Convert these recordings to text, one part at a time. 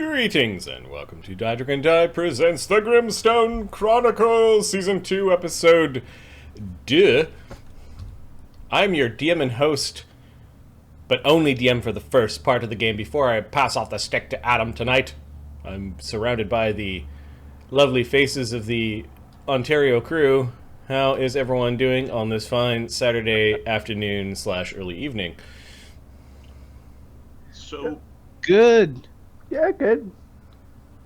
Greetings and welcome to Duggan and Grakkel presents the Grimstone Chronicles Season 2 episode Duh. I'm your DM and host, but only DM for the first part of the game before I pass off the stick to Adam tonight. I'm surrounded by the lovely faces of the Ontario crew. How is everyone doing on this fine Saturday afternoon / early evening? So good. Yeah, good.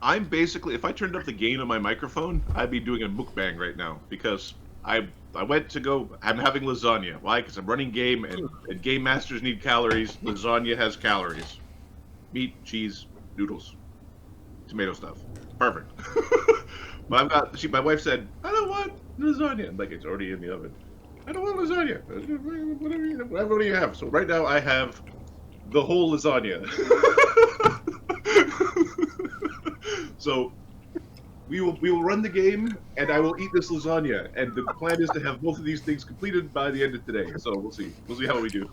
I'm basically, if I turned up the gain on my microphone, I'd be doing a mukbang right now because I went to go. I'm having lasagna. Why? Because I'm running game, and game masters need calories. Lasagna has calories: meat, cheese, noodles, tomato stuff. Perfect. But I've got. My wife said, "I don't want lasagna." I'm like, it's already in the oven. I don't want lasagna. Whatever do you have? So right now I have the whole lasagna. So we will run the game, and I will eat this lasagna. And the plan is to have both of these things completed by the end of today. So we'll see how we do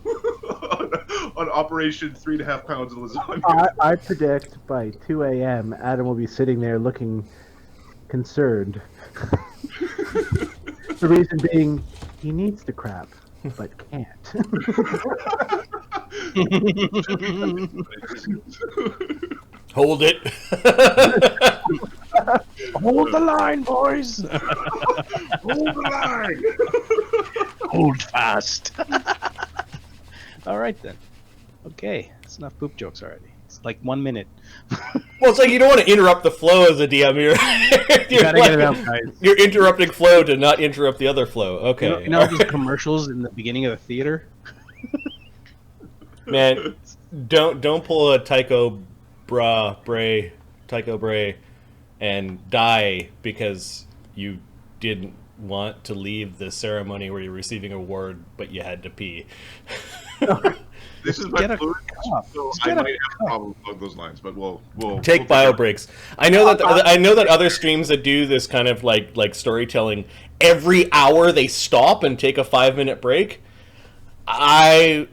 on Operation 3.5 pounds of lasagna. I predict by 2 a.m. Adam will be sitting there looking concerned. The reason being, he needs the crap, but can't. Hold it. Hold the line, boys. Hold the line. Hold fast. All right, then. Okay, that's enough poop jokes already. It's like 1 minute. Well, it's like you don't want to interrupt the flow as a DM. You're Gotta get it out, guys. You're interrupting flow to not interrupt the other flow. Okay. You know these commercials in the beginning of the theater? Man, don't pull a Tycho Brahe and die because you didn't want to leave the ceremony where you're receiving an award, but you had to pee. This is my fluid, so I might have problems along those lines, but we'll take bio breaks. I know that other streams that do this kind of like storytelling, every hour they stop and take a 5-minute break. I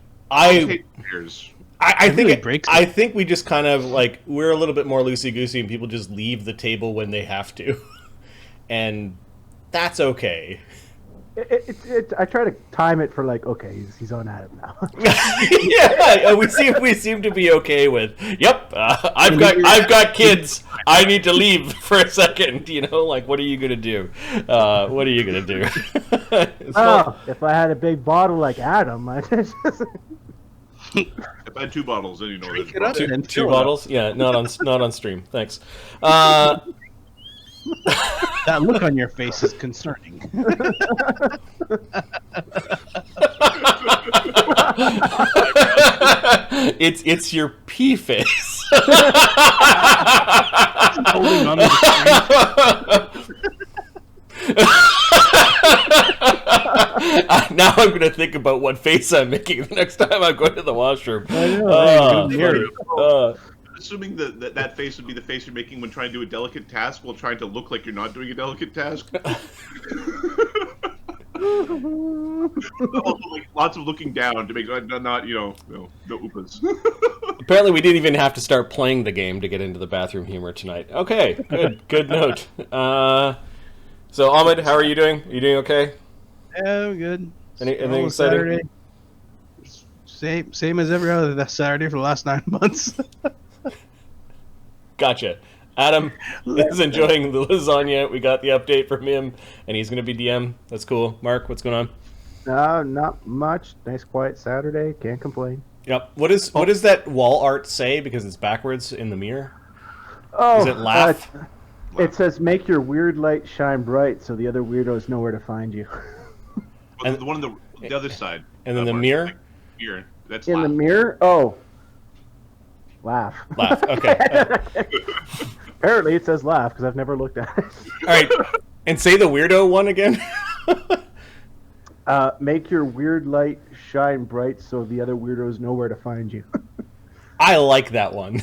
think we just kind of like, we're a little bit more loosey-goosey and people just leave the table when they have to. And that's okay. I try to time it for like, okay, he's on Adam now. Yeah, we seem to be okay with. Yep, I've got kids. I need to leave for a second. You know, like, what are you gonna do? What are you gonna do? If I had a big bottle like Adam, I just. If I had 2 bottles, then you know what it is. Two bottles? Yeah, not on stream. Thanks. That look on your face is concerning. It's your pee face. Holding on to the Now I'm going to think about what face I'm making the next time I'm going to the washroom. I know. Assuming that face would be the face you're making when trying to do a delicate task while trying to look like you're not doing a delicate task. Also, like, lots of looking down to make not no oopas. Apparently we didn't even have to start playing the game to get into the bathroom humor tonight. Okay, good note. So Ahmed, how are you doing? Are you doing okay? Yeah, good. Anything exciting? Saturday. Same as every other Saturday for the last 9 months. Gotcha. Adam is enjoying the lasagna. We got the update from him, and he's going to be DM. That's cool. Mark, what's going on? No, not much. Nice, quiet Saturday. Can't complain. Yep. What does that wall art say? Because it's backwards in the mirror. Oh, is it laugh? It says, "Make your weird light shine bright, so the other weirdos know where to find you." And the one on the other side. And then the mirror. Like, mirror. That's in laugh. the mirror. Oh. Laugh. Laugh. Okay. Apparently it says laugh because I've never looked at it. All right. And say the weirdo one again. Make your weird light shine bright so the other weirdos know where to find you. I like that one.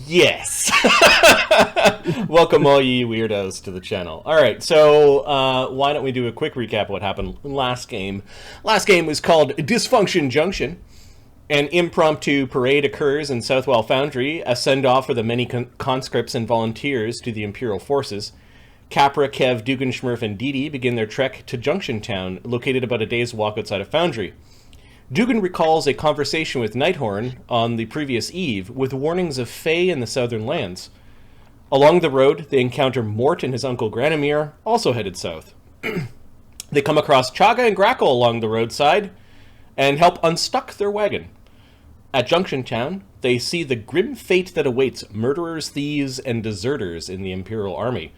Yes. Welcome all ye weirdos to the channel. All right, so why don't we do a quick recap of what happened last game. Last game was called Dysfunction Junction. An impromptu parade occurs in Southwell Foundry, a send-off for the many conscripts and volunteers to the Imperial forces. Capra, Kev, Dugganschmirph, and Dee Dee begin their trek to Junction Town, located about a day's walk outside of Foundry. Duggan recalls a conversation with Nighthorn on the previous eve, with warnings of Fae in the southern lands. Along the road, they encounter Mort and his uncle Granamir, also headed south. They come across Chagga and Grakkel along the roadside, and help unstuck their wagon. At Junction Town, they see the grim fate that awaits murderers, thieves, and deserters in the Imperial Army.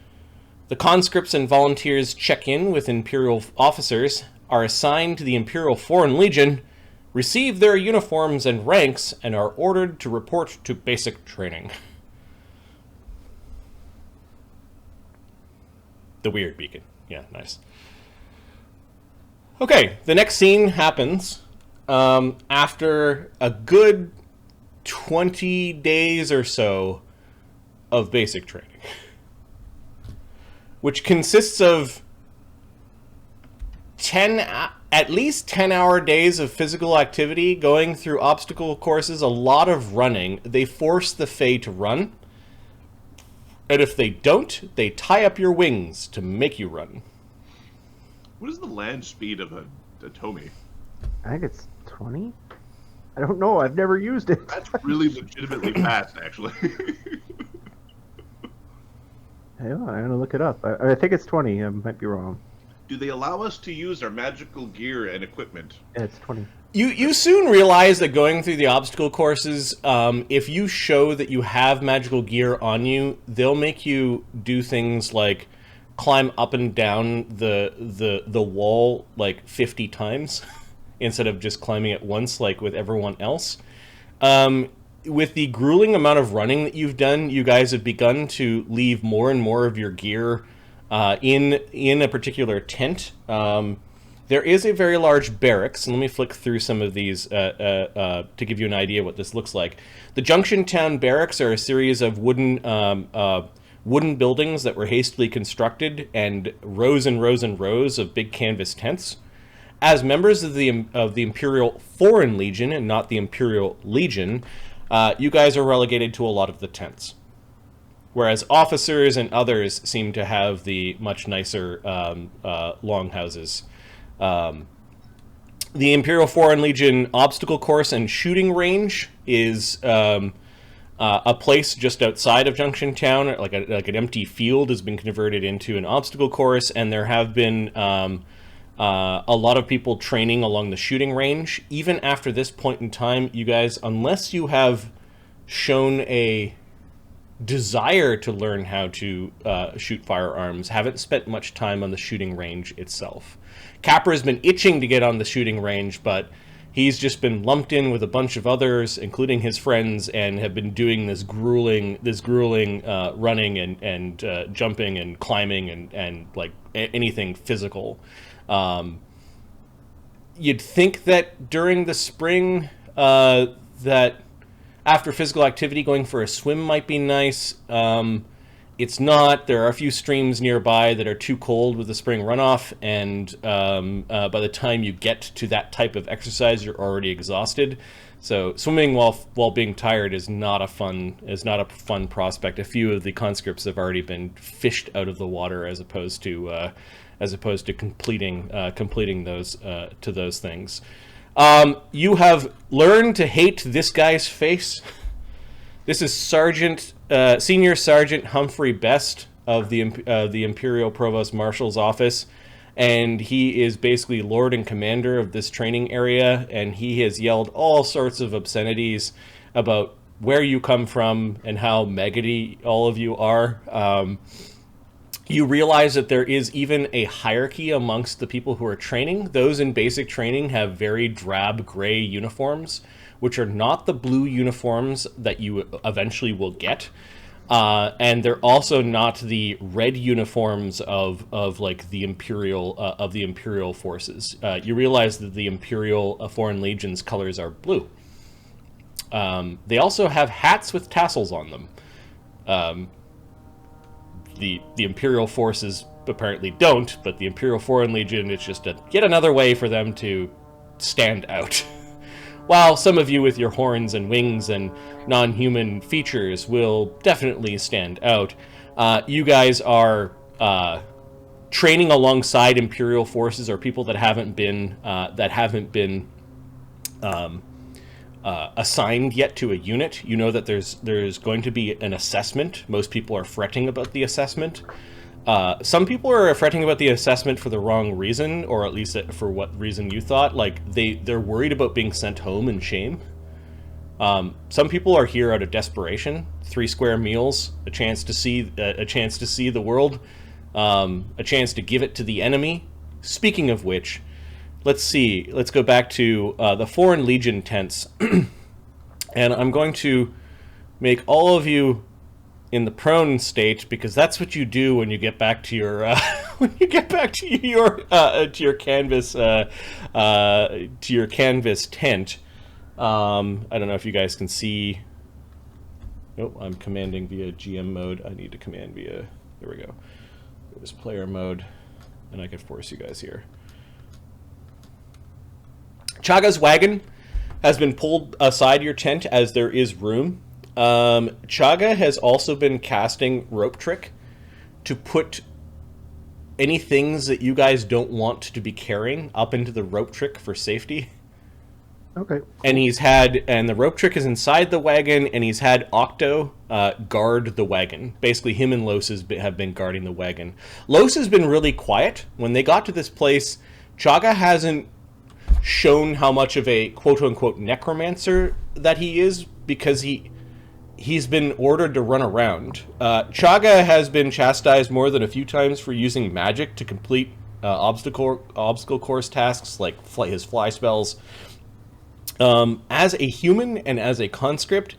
The conscripts and volunteers check in with Imperial officers, are assigned to the Imperial Foreign Legion, receive their uniforms and ranks, and are ordered to report to basic training. The weird beacon. Yeah, nice. Okay, the next scene happens after a good 20 days or so of basic training, which consists of at least 10-hour days of physical activity, going through obstacle courses, a lot of running. They force the Fae to run, and if they don't, they tie up your wings to make you run. What is the land speed of a Tomy? I think it's 20? I don't know. I've never used it. That's really legitimately fast, actually. Hang on, I'm going to look it up. I think it's 20. I might be wrong. Do they allow us to use our magical gear and equipment? Yeah, it's 20. You soon realize that going through the obstacle courses, if you show that you have magical gear on you, they'll make you do things like climb up and down the wall like 50 times instead of just climbing it once like with everyone else. With the grueling amount of running that you've done, you guys have begun to leave more and more of your gear in a particular tent. There is a very large barracks, and let me flick through some of these to give you an idea what this looks like. The Junction Town barracks are a series of wooden buildings that were hastily constructed, and rows and rows and rows of big canvas tents. As members of the Imperial Foreign Legion and not the Imperial Legion, you guys are relegated to a lot of the tents, whereas officers and others seem to have the much nicer longhouses. The Imperial Foreign Legion obstacle course and shooting range is a place just outside of Junction Town, like an empty field has been converted into an obstacle course, and there have been a lot of people training along the shooting range. Even after this point in time, you guys, unless you have shown a desire to learn how to shoot firearms, haven't spent much time on the shooting range itself. Capra has been itching to get on the shooting range, but he's just been lumped in with a bunch of others, including his friends, and have been doing this grueling running and jumping and climbing and like anything physical. You'd think that during the spring that after physical activity, going for a swim might be nice. It's not. There are a few streams nearby that are too cold with the spring runoff, and by the time you get to that type of exercise, you're already exhausted. So swimming while being tired is not a fun prospect. A few of the conscripts have already been fished out of the water as opposed to completing those things. You have learned to hate this guy's face. This is Senior Sergeant Humphrey Best of the Imperial Provost Marshal's office, and he is basically Lord and Commander of this training area, and he has yelled all sorts of obscenities about where you come from and how maggoty all of you are. You realize that there is even a hierarchy amongst the people who are training. Those in basic training have very drab gray uniforms, which are not the blue uniforms that you eventually will get. And they're also not the red uniforms of like the Imperial forces. You realize that the Imperial Foreign Legion's colors are blue. They also have hats with tassels on them. The Imperial forces apparently don't, but the Imperial Foreign Legion, it's just yet another way for them to stand out. while some of you with your horns and wings and non-human features will definitely stand out, you guys are training alongside Imperial forces or people that haven't been assigned yet to a unit. You know that there's going to be an assessment. Most people are fretting about the assessment. Some people are fretting about the assessment for the wrong reason, or at least for what reason you thought. Like they're worried about being sent home in shame. Some people are here out of desperation. 3 square meals, a chance to see the world, a chance to give it to the enemy. Speaking of which, let's go back to the Foreign Legion tents, and I'm going to make all of you in the prone state, because that's what you do when you get back to your canvas tent. I don't know if you guys can see. Nope, I'm commanding via GM mode. I need to command via. There we go. There's player mode, and I can force you guys here. Chagga's wagon has been pulled aside your tent as there is room. Chagga has also been casting rope trick to put any things that you guys don't want to be carrying up into the rope trick for safety. Okay. And the rope trick is inside the wagon, and he's had Octo guard the wagon. Basically, him and Los have been guarding the wagon. Los has been really quiet. When they got to this place, Chagga hasn't shown how much of a quote-unquote necromancer that he is, because he's been ordered to run around. Chagga has been chastised more than a few times for using magic to complete obstacle course tasks, like his fly spells. As a human and as a conscript,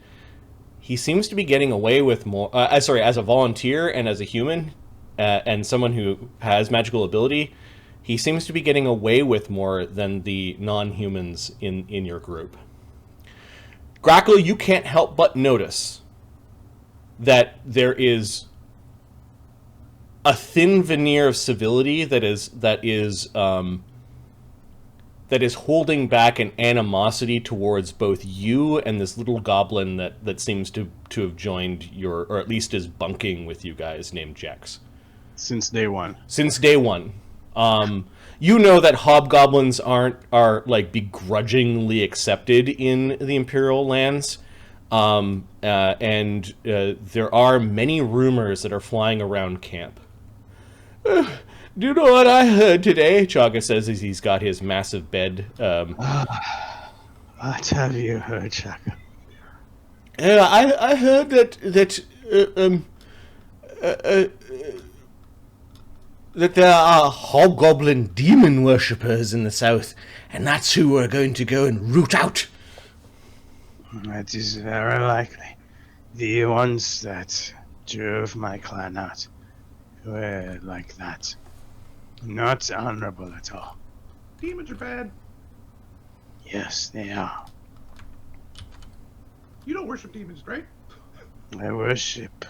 he seems to be getting away with more... as a volunteer and as a human, and someone who has magical ability, he seems to be getting away with more than the non-humans in your group. Grakkel, you can't help but notice that there is a thin veneer of civility that is holding back an animosity towards both you and this little goblin that seems to have joined or at least is bunking with you guys, named Jex. Since day one. You know that hobgoblins are like begrudgingly accepted in the Imperial lands, and there are many rumors that are flying around camp. Do you know what I heard today? Chagga says as he's got his massive bed. What have you heard, Chagga? I heard that there are hobgoblin demon worshippers in the south, and that's who we're going to go and root out. That is very likely. The ones that drove my clan out were like that. Not honorable at all. Demons are bad. Yes, they are. You don't worship demons, right? I worship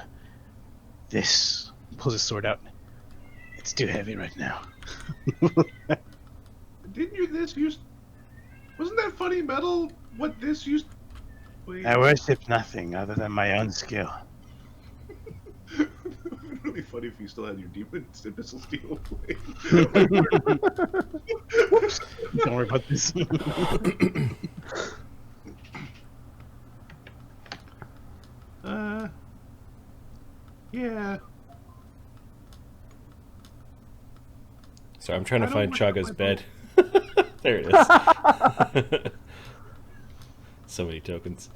this. Pulls his sword out. It's too heavy right now. Didn't you this used... Wasn't that funny metal? What this used... Wait. I worship nothing other than my own skill. It would be really funny if you still had your demon missile steel blade. Whoops. Don't worry about this. Yeah. So I'm trying to find Chagga's bed. There it is. So many tokens.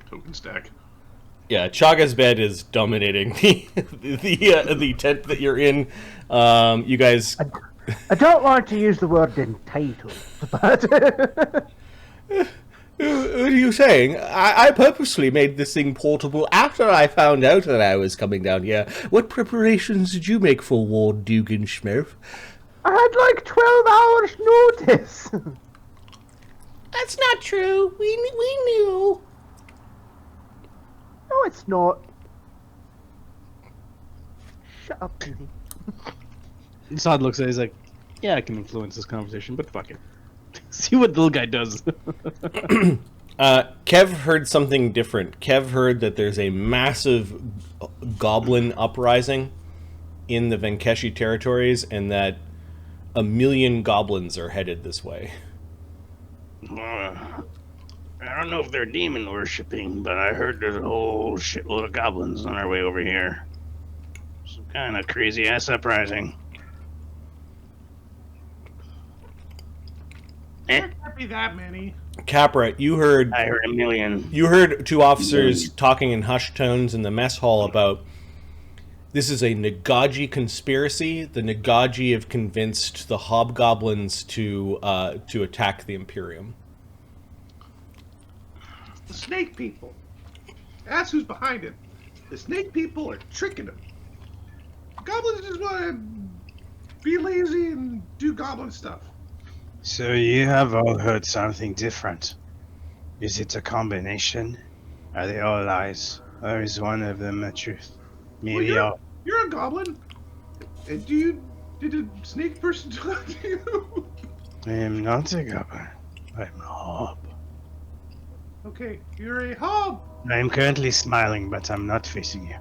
Token stack. Yeah, Chagga's bed is dominating the tent that you're in. You guys. I don't want to use the word entitled, but What are you saying? I purposely made this thing portable after I found out that I was coming down here. What preparations did you make for Lord Dugganschmirph? I had like 12 hours notice. That's not true. We knew. No, it's not. Shut up, Dee Dee. Dassod looks at it, he's like, yeah, I can influence this conversation, but fuck it. See what the little guy does. Kev heard something different. Kev heard that there's a massive goblin uprising in the Venkeshi territories, and that 1 million goblins are headed this way. I don't know if they're demon worshipping, but I heard there's a whole shitload of goblins on our way over here. Some kind of crazy ass uprising. There can't be that many. Capra, you heard I heard 1 million. You heard two officers talking in hushed tones in the mess hall about this is a Nagaji conspiracy. The Nagaji have convinced the hobgoblins to attack the Imperium. The snake people. That's who's behind it. The snake people are tricking them. Goblins just want to be lazy and do goblin stuff. So you have all heard something different. Is it a combination? Are they all lies? Or is one of them the truth? Maybe all. You're a goblin. Did a snake person talk to you? I am not a goblin. I'm a hob. Okay, you're a hob. I am currently smiling, but I'm not facing you.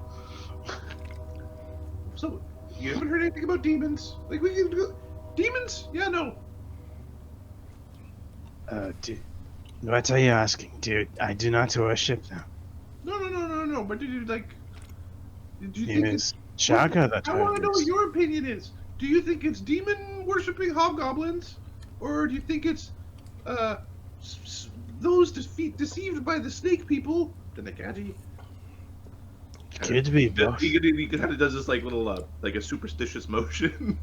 So, you haven't heard anything about demons? Like, we can do... Demons? Yeah, no. What are you asking, dude? I do not worship them. No. But did you, like... Did you It think is Chagga that I want to know what worships. your opinion is. Do you think it's demon-worshipping hobgoblins? Or do you think it's, those deceived by the snake people, the Nagaji? Could be both. He kind of does this, like, little, like a superstitious motion.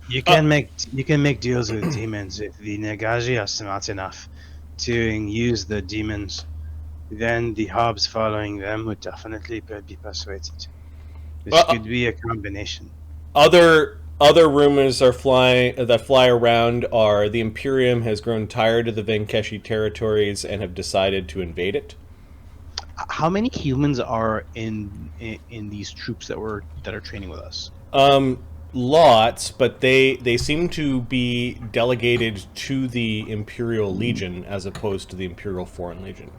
You can make deals with demons if the Nagaji are smart enough to use the demons. Then the hobs following them would definitely be persuaded. This could be a combination. Other rumors that fly around are the Imperium has grown tired of the Venkeshi territories and have decided to invade it. How many humans are in these troops that are training with us? Lots, but they seem to be delegated to the Imperial Legion as opposed to the Imperial Foreign Legion.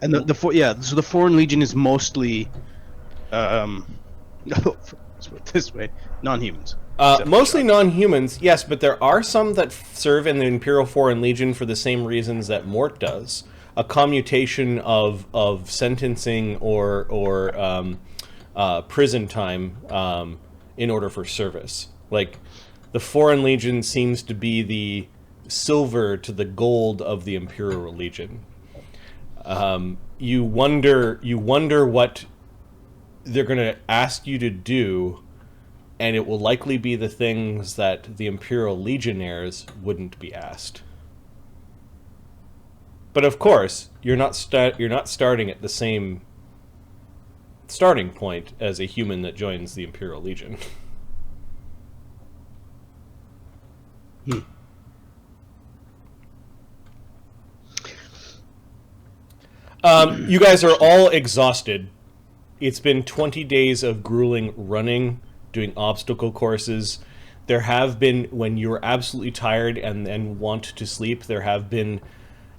And so the Foreign Legion is mostly, this way, non-humans. Mostly non-humans, yes, but there are some that serve in the Imperial Foreign Legion for the same reasons that Mort does. A commutation of sentencing or prison time in order for service. Like, the Foreign Legion seems to be the silver to the gold of the Imperial Legion. You wonder what they're going to ask you to do, and it will likely be the things that the Imperial Legionnaires wouldn't be asked. But of course, you're not starting at the same starting point as a human that joins the Imperial Legion. You guys are all exhausted. It's been 20 days of grueling running, doing obstacle courses. There have been, when you're absolutely tired and want to sleep, there have been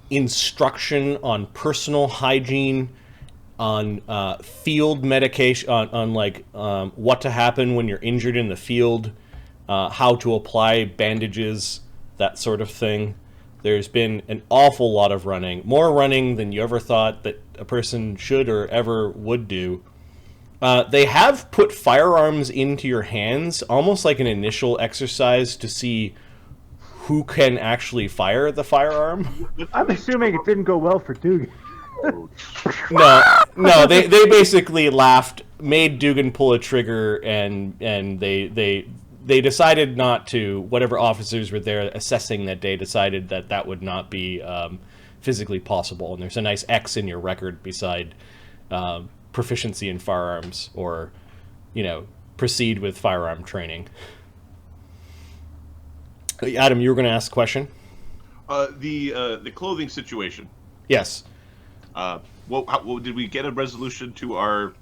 instruction on personal hygiene, on field medication, on what to happen when you're injured in the field, how to apply bandages, that sort of thing. There's been an awful lot of running, more running than you ever thought that a person should or ever would do. They have put firearms into your hands, almost like an initial exercise to see who can actually fire the firearm. I'm assuming it didn't go well for Duggan. No, they basically laughed, made Duggan pull a trigger, and they decided not to. Whatever officers were there assessing that day decided that would not be physically possible, and there's a nice X in your record beside proficiency in firearms, or proceed with firearm training. Adam, you were going to ask a question? The clothing situation. Yes. Did we get a resolution to our...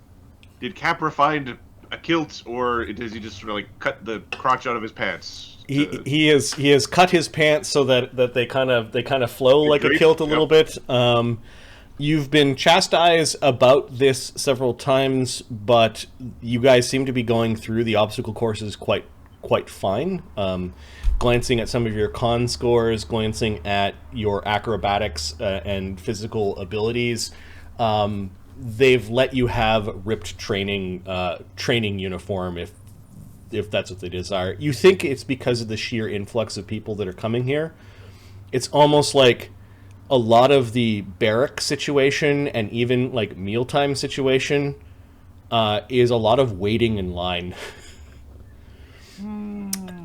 Did Capra find a kilt, or does he just sort of cut the crotch out of his pants? he has cut his pants so that they kind of flow like a kilt a little bit. You've been chastised about this several times, but you guys seem to be going through the obstacle courses quite fine. Glancing at some of your con scores, glancing at your acrobatics and physical abilities, they've let you have ripped training uniform if that's what they desire. You think it's because of the sheer influx of people that are coming here. It's almost like a lot of the barrack situation and even like mealtime situation is a lot of waiting in line.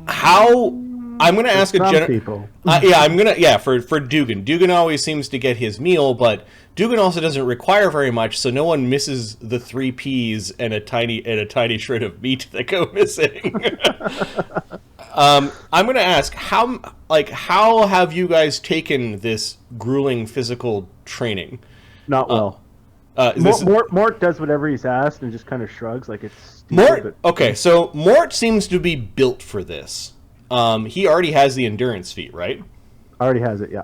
How I'm going to ask people. For Duggan. Duggan always seems to get his meal, but Duggan also doesn't require very much, so no one misses the 3 peas and a tiny shred of meat that go missing. I'm going to ask how have you guys taken this grueling physical training? Not well. Mort does whatever he's asked and just kind of shrugs like it's stupid. Mort. Okay, so Mort seems to be built for this. He already has the endurance feat, right? Already has it, yeah.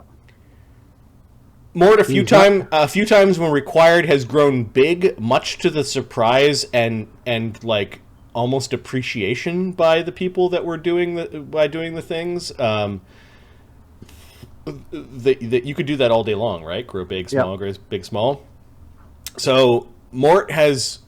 Mort, a few times when required, has grown big, much to the surprise and like almost appreciation by the people that were doing the things. That you could do that all day long, right? Grow big, small, grow big, small. So Mort has.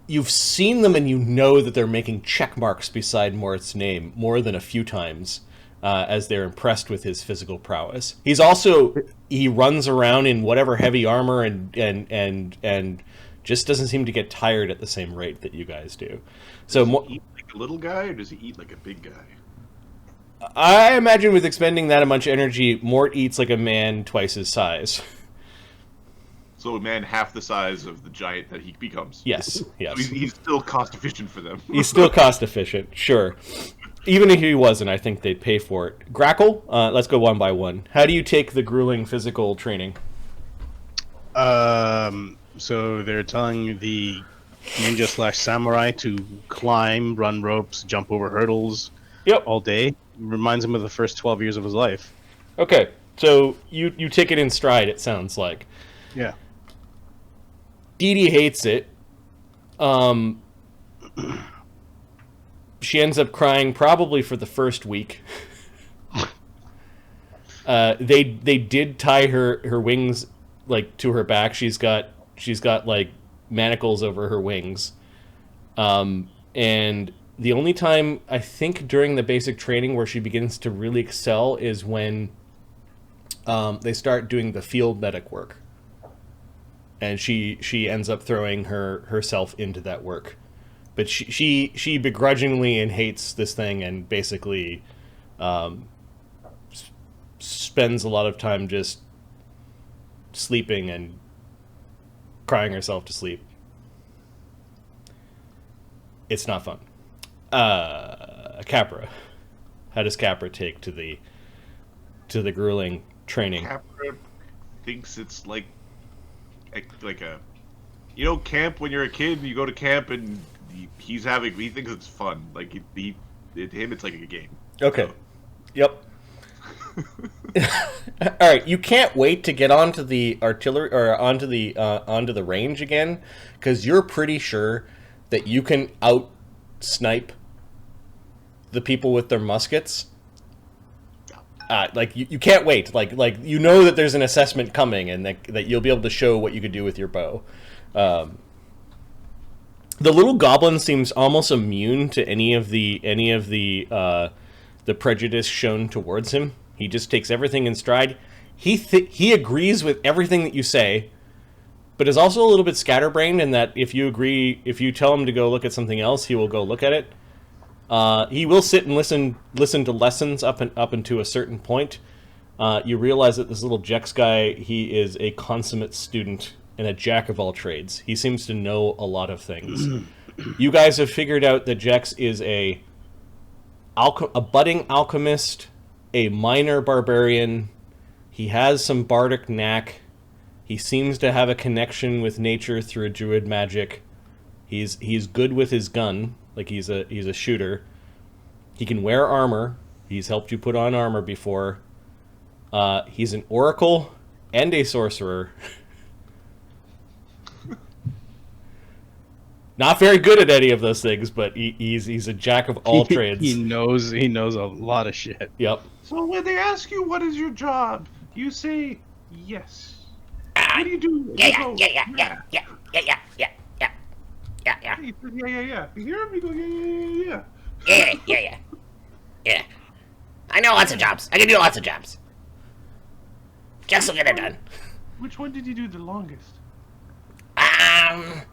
You've seen them and you know that they're making check marks beside Mort's name more than a few times as they're impressed with his physical prowess. He runs around in whatever heavy armor and just doesn't seem to get tired at the same rate that you guys do. So does he eat like a little guy or does he eat like a big guy? I imagine with expending that much energy, Mort eats like a man twice his size. So a man half the size of the giant that he becomes. Yes. So he's still cost efficient for them. He's still cost efficient, sure. Even if he wasn't, I think they'd pay for it. Grakkel, let's go one by one. How do you take the grueling physical training? So they're telling the ninja / samurai to climb, run ropes, jump over hurdles all day. Reminds him of the first 12 years of his life. Okay, so you take it in stride, it sounds like. Yeah. Dee Dee hates it. She ends up crying probably for the first week. They did tie her wings like to her back. She's got like manacles over her wings. And the only time I think during the basic training where she begins to really excel is when they start doing the field medic work. And she ends up throwing herself into that work. But she begrudgingly and hates this thing and basically spends a lot of time just sleeping and crying herself to sleep. It's not fun. Capra. How does Capra take to the grueling training? Capra thinks it's like a, camp when you're a kid. You go to camp and he thinks it's fun. Like to him, it's like a game. Okay. So. Yep. All right. You can't wait to get onto the artillery or onto the range again, because you're pretty sure that you can out snipe the people with their muskets. You can't wait. Like that there's an assessment coming, and that you'll be able to show what you could do with your bow. The little goblin seems almost immune to any of the prejudice shown towards him. He just takes everything in stride. He agrees with everything that you say, but is also a little bit scatterbrained in that if you tell him to go look at something else, he will go look at it. He will sit and listen to lessons up into a certain point. You realize that this little Jex guy, he is a consummate student and a jack of all trades. He seems to know a lot of things. You guys have figured out that Jex is a budding alchemist, a minor barbarian. He has some bardic knack. He seems to have a connection with nature through a druid magic. He's good with his gun, like he's a shooter. He can wear armor. He's helped you put on armor before. He's an oracle and a sorcerer. Not very good at any of those things, but he's a jack of all trades. He knows a lot of shit. Yep. So when they ask you what is your job, you say yes. What do you do? Yeah. You hear him? You go, Yeah. I know lots of jobs. I can do lots of jobs. Jex will get it done. Which one did you do the longest? Well,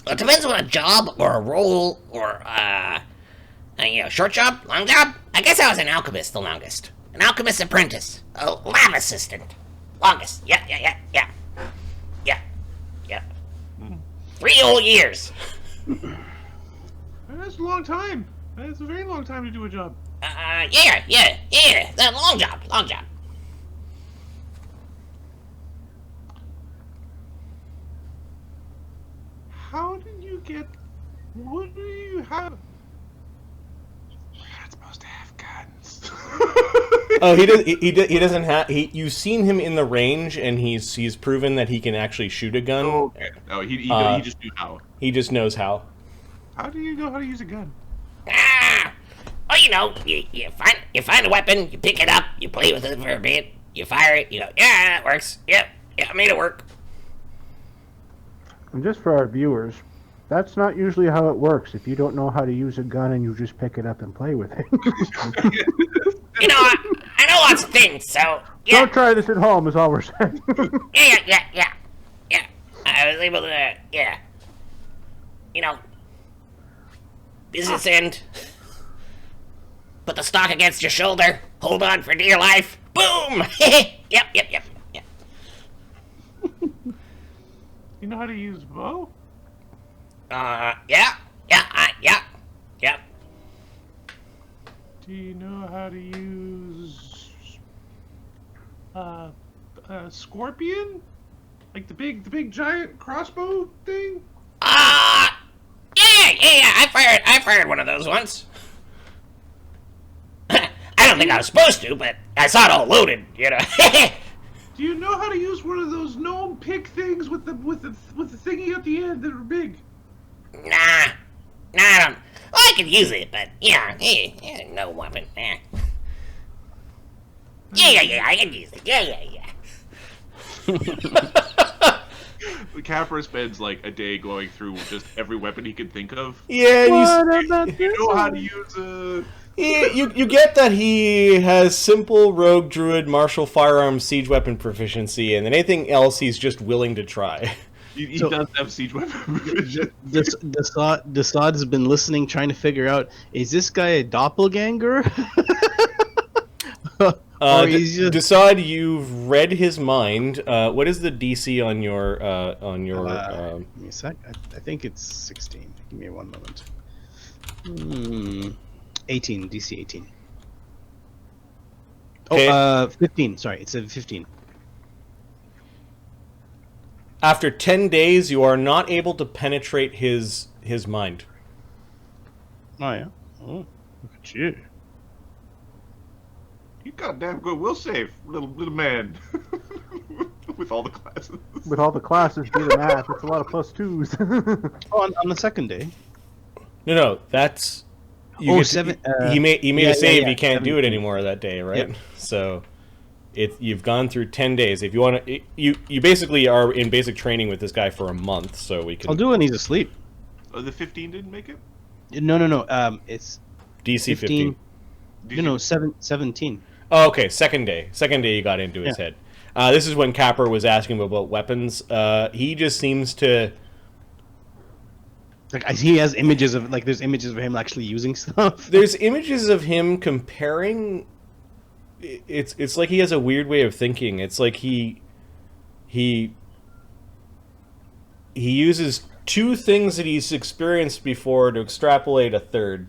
it depends on a job or a role or short job, long job. I guess I was an alchemist the longest. An alchemist apprentice, a lab assistant, longest. Yeah. 3 whole years. That's a long time. That's a very long time to do a job. Yeah. That long job. How did you get? What do you have? We're not supposed to have guns. Oh, he doesn't have. You've seen him in the range, and he's proven that he can actually shoot a gun. Oh, okay. No, he just knew how. He just knows how. How do you know how to use a gun? You find a weapon, you pick it up, you play with it for a bit, you fire it, you go, yeah, that works. Yeah, I made it work. And just for our viewers, that's not usually how it works. If you don't know how to use a gun and you just pick it up and play with it. I know lots of things, so yeah. Don't try this at home, is all we're saying. Yeah. I was able to, business end. Put the stock against your shoulder. Hold on for dear life. Boom! Yep. You know how to use bow? Yeah. Do you know how to use scorpion? Like the big giant crossbow thing? Yeah. I fired one of those once. I don't think I was supposed to, but I saw it all loaded, Do you know how to use one of those gnome pick things with the thingy at the end that are big? Nah, I don't. Well, I could use it, but yeah, no weapon. Yeah, I can use it. Yeah. Capra spends like a day going through just every weapon he can think of. Yeah, You know how to use a. You get that he has simple rogue druid martial firearm siege weapon proficiency, and then anything else he's just willing to try. He does have siege weapon proficiency. Dassod has been listening, trying to figure out, is this guy a doppelganger? Dassod, you've read his mind. What is the DC on your Give me a sec. I think it's 16. Give me one moment. 18. DC 18. Okay. Oh, 15. Sorry, it's a 15. After 10 days, you are not able to penetrate his mind. Oh yeah. Oh, look at you. You got damn good will save, little man. With all the classes. With all the classes, do the math. It's a lot of +2s. On the second day. No, that's. Oh, 7. He made a save. Yeah, he can't 17. do it anymore that day, right? Yep. So, you've gone through 10 days. If you want to, you basically are in basic training with this guy for a month. So we can. I'll do it when he's asleep. Oh, the 15 didn't make it? No. It's DC 15. No, 17. Oh, okay. Second day you got into his head. This is when Capra was asking about weapons. He just seems to. Like he has images of there's images of him actually using stuff. There's images of him comparing. It's like he has a weird way of thinking. It's like he uses two things that he's experienced before to extrapolate a third.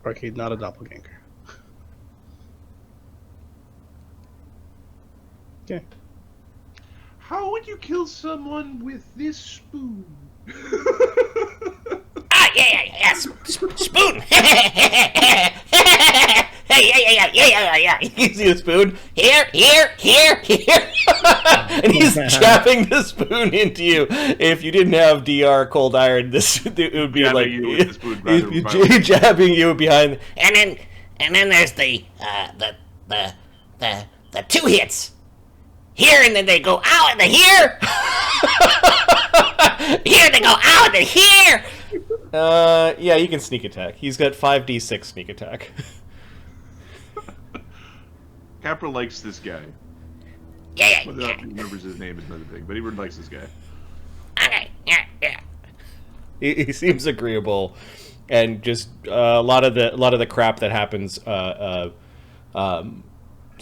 Okay, not a doppelganger. Okay. How would you kill someone with this spoon? Yeah. Spoon. Yeah. You see the spoon? Here. And he's jabbing the spoon into you. If you didn't have DR cold iron, it would be like you with the spoon jabbing you behind. And then there's the two hits. Here, and then they go out, and then here. Here, they go out, and then here. Yeah, you can sneak attack. He's got 5d6 sneak attack. Capra likes this guy. Yeah. Whether or not he remembers his name is another thing, but he really likes this guy. Okay, yeah. He seems agreeable, and just a lot of the crap that happens. It's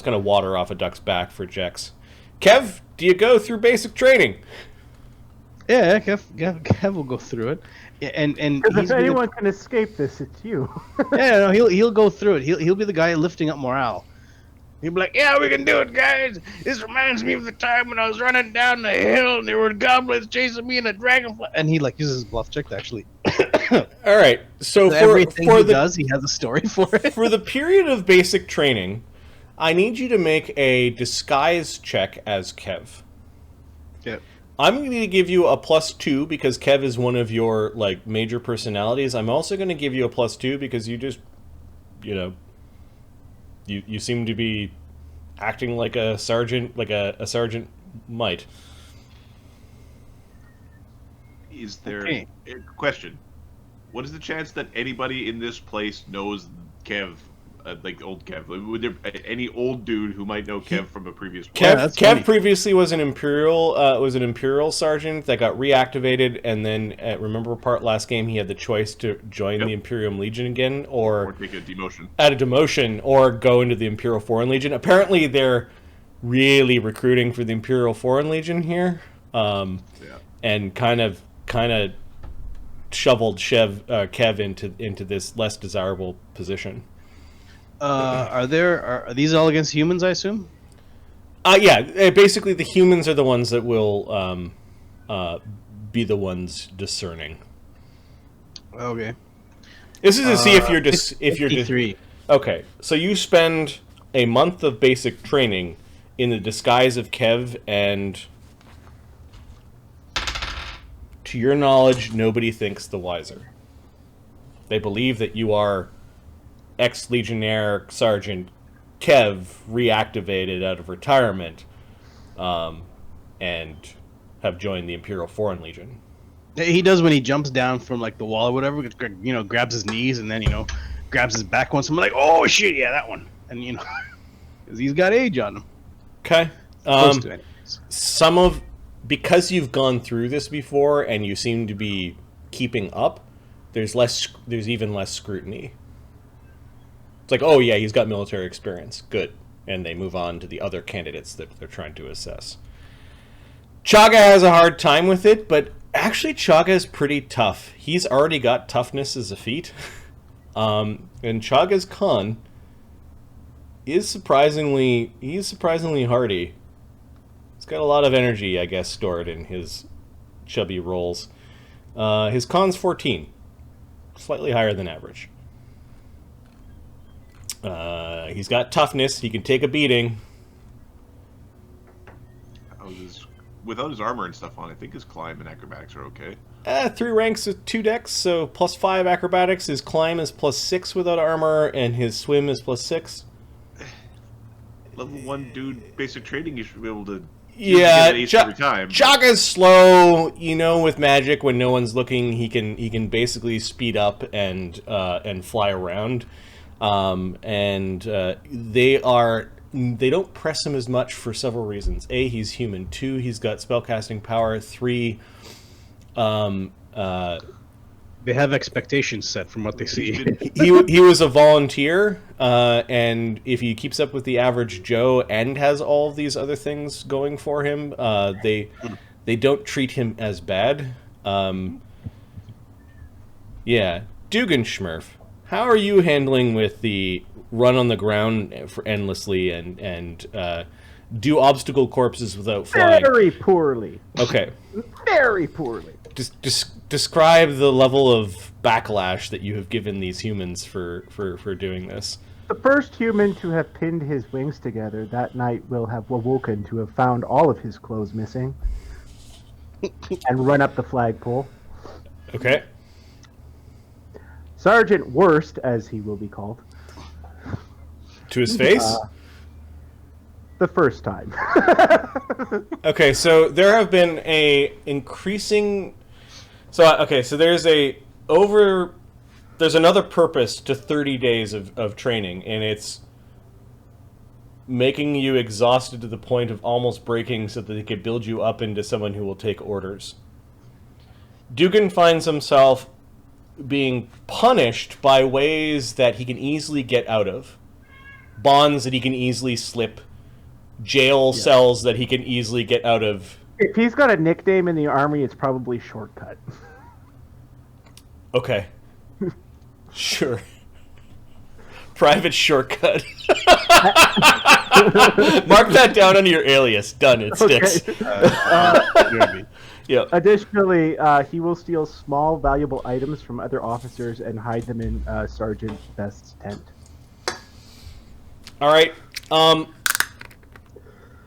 gonna water off a duck's back for Jex. Kev, do you go through basic training? Yeah, Kev will go through it, and If anyone can escape this, it's you. yeah, no, he'll go through it. He'll be the guy lifting up morale. He'll be like, "Yeah, we can do it, guys. This reminds me of the time when I was running down the hill and there were goblins chasing me and a dragonfly." And he like uses his bluff check to actually. All right, so everything he does, he has a story for it. For the period of basic training, I need you to make a disguise check as Kev. Yep. I'm going to give you a +2 because Kev is one of your like major personalities. I'm also going to give you a +2 because you just, you seem to be acting like a sergeant, a sergeant might. Is there a question? What is the chance that anybody in this place knows Kev? Like old Kev. Would there any old dude who might know Kev from a previous Kev, place? Kev previously was an Imperial sergeant that got reactivated, and then remember last game he had the choice to join the Imperial Legion again, or take a demotion. Add a demotion, or go into the Imperial Foreign Legion. Apparently, they're really recruiting for the Imperial Foreign Legion here, and kind of shoveled Kev into this less desirable position. Are these all against humans, I assume? Yeah, basically the humans are the ones that will be the ones discerning. Okay. This is to see if you're 53. Okay, so you spend a month of basic training in the disguise of Kev, and to your knowledge, nobody thinks the wiser. They believe that you are ex-legionnaire Sergeant Kev, reactivated out of retirement, and have joined the Imperial Foreign Legion. He does when he jumps down from like the wall or whatever, grabs his knees and then grabs his back once. I'm like, oh shit, yeah, that one, and because he's got age on him. Okay. Close to anyways. Because you've gone through this before and you seem to be keeping up, there's even less scrutiny. It's like, oh yeah, he's got military experience. Good. And they move on to the other candidates that they're trying to assess. Chagga has a hard time with it, but actually Chagga is pretty tough. He's already got toughness as a feat. And Chagga's con is surprisingly hardy. He's got a lot of energy, I guess, stored in his chubby rolls. His con's 14. Slightly higher than average. He's got toughness. He can take a beating. Without his armor and stuff on, I think his climb and acrobatics are okay. 3 ranks with 2 decks, so +5 acrobatics. His climb is +6 without armor, and his swim is +6. Level 1 dude, basic training, you should be able to. Yeah, every time. Chagga's slow. With magic, when no one's looking, he can basically speed up and fly around. They don't press him as much for several reasons. A, he's human. 2, he's got spellcasting power. 3, they have expectations set from what they see. he was a volunteer, and if he keeps up with the average Joe and has all of these other things going for him, they don't treat him as bad. Yeah, Dugganschmirph, how are you handling with the run on the ground for endlessly and do obstacle corpses without flying? Very poorly. Okay. Very poorly. Just describe the level of backlash that you have given these humans for doing this. The first human to have pinned his wings together that night will have awoken to have found all of his clothes missing and run up the flagpole. Okay. Sergeant Worst, as he will be called. To his face? The first time. Okay, so there have been a increasing... So there's another purpose to 30 days of training, and it's making you exhausted to the point of almost breaking so that they could build you up into someone who will take orders. Duggan finds himself being punished by ways that he can easily get out of. Bonds that he can easily slip. Jail cells that he can easily get out of. If he's got a nickname in the army, it's probably Shortcut. Okay. Sure. Private Shortcut. Mark that down under your alias. Done. It sticks. Yeah. Additionally, he will steal small, valuable items from other officers and hide them in Sergeant Best's tent. All right.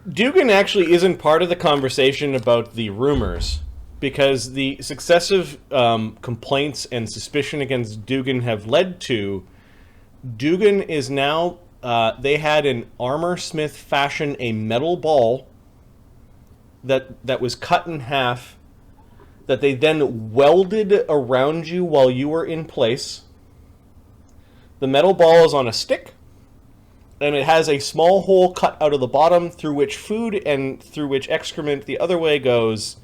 Duggan actually isn't part of the conversation about the rumors, because the successive complaints and suspicion against Duggan have led to Duggan is now... they had an armor smith fashion a metal ball that was cut in half, that they then welded around you while you were in place. The metal ball is on a stick, and it has a small hole cut out of the bottom through which food and through which excrement the other way goes,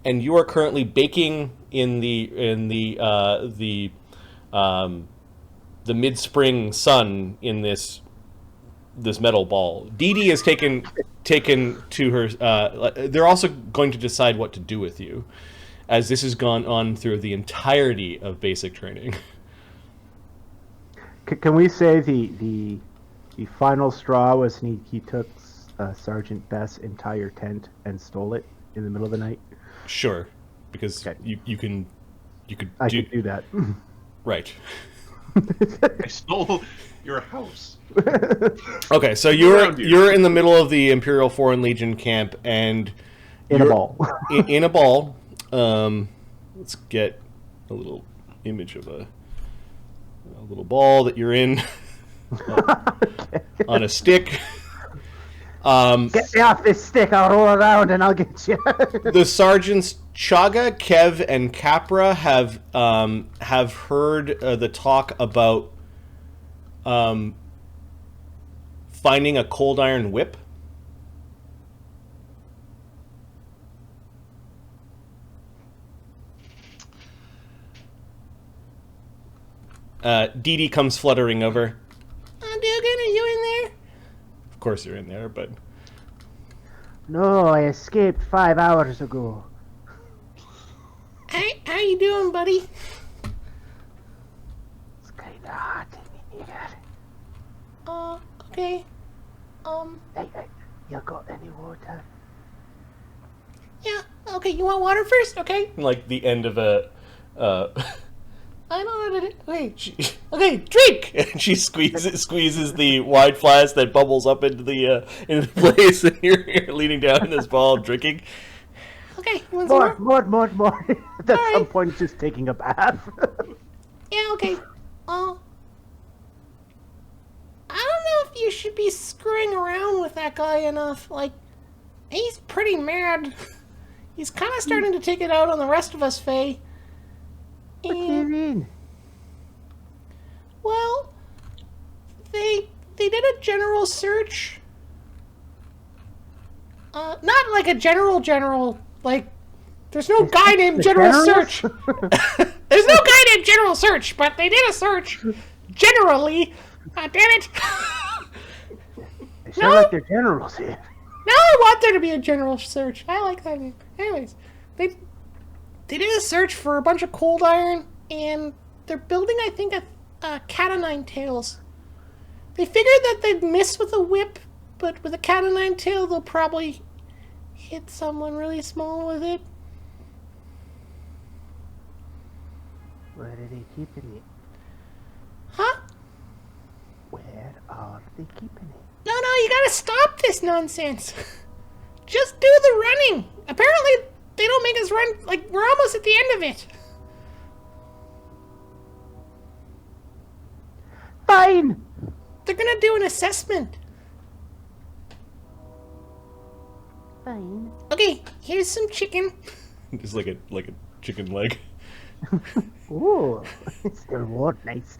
and you are currently baking in the mid-spring sun in this metal ball. Dee Dee is taken to her. They're also going to decide what to do with you, as this has gone on through the entirety of basic training. Can we say the final straw was he took Sergeant Best's entire tent and stole it in the middle of the night? Sure, because okay. you could do that. Right. I stole your house. Okay, so you're in the middle of the Imperial Foreign Legion camp, and in a ball. in a ball. Let's get a little image of a little ball that you're in on a stick. Get me off this stick! I'll roll around and I'll get you. The sergeants Chagga, Kev, and Capra have heard the talk about finding a cold iron whip. Dee Dee comes fluttering over. Duggan, are you in there? Of course you're in there, but... No, I escaped 5 hours ago. Hey, how you doing, buddy? It's kinda hot in here. Okay. Hey, you got any water? Yeah, okay, you want water first? Okay. Like the end of a... I don't know how to do... Okay, drink! And she squeezes the wide flask that bubbles up into the place, and you're leaning down in this ball drinking. Okay, you want some more? More. At some point, just taking a bath. Yeah, okay. I don't know if you should be screwing around with that guy enough. Like, he's pretty mad. He's kind of starting to take it out on the rest of us, Faye. What do you mean? Well, they did a general search. Not like a general, like, there's no guy named General Search. There's no guy named General Search, but they did a search. Generally. God damn it. They sound like they're generals here. No, I want there to be a general search. I like that name. Anyways, they did a search for a bunch of cold iron, and they're building, I think, a cat o' nine tails. They figured that they'd miss with a whip, but with a cat o' nine tail, they'll probably hit someone really small with it. Where are they keeping it? Huh? Where are they keeping it? No, you gotta stop this nonsense. Just do the running. Apparently, they don't make us run, like, we're almost at the end of it. Fine! They're gonna do an assessment. Fine. Okay, here's some chicken. Just like a chicken leg. Ooh, it's still warm, nice.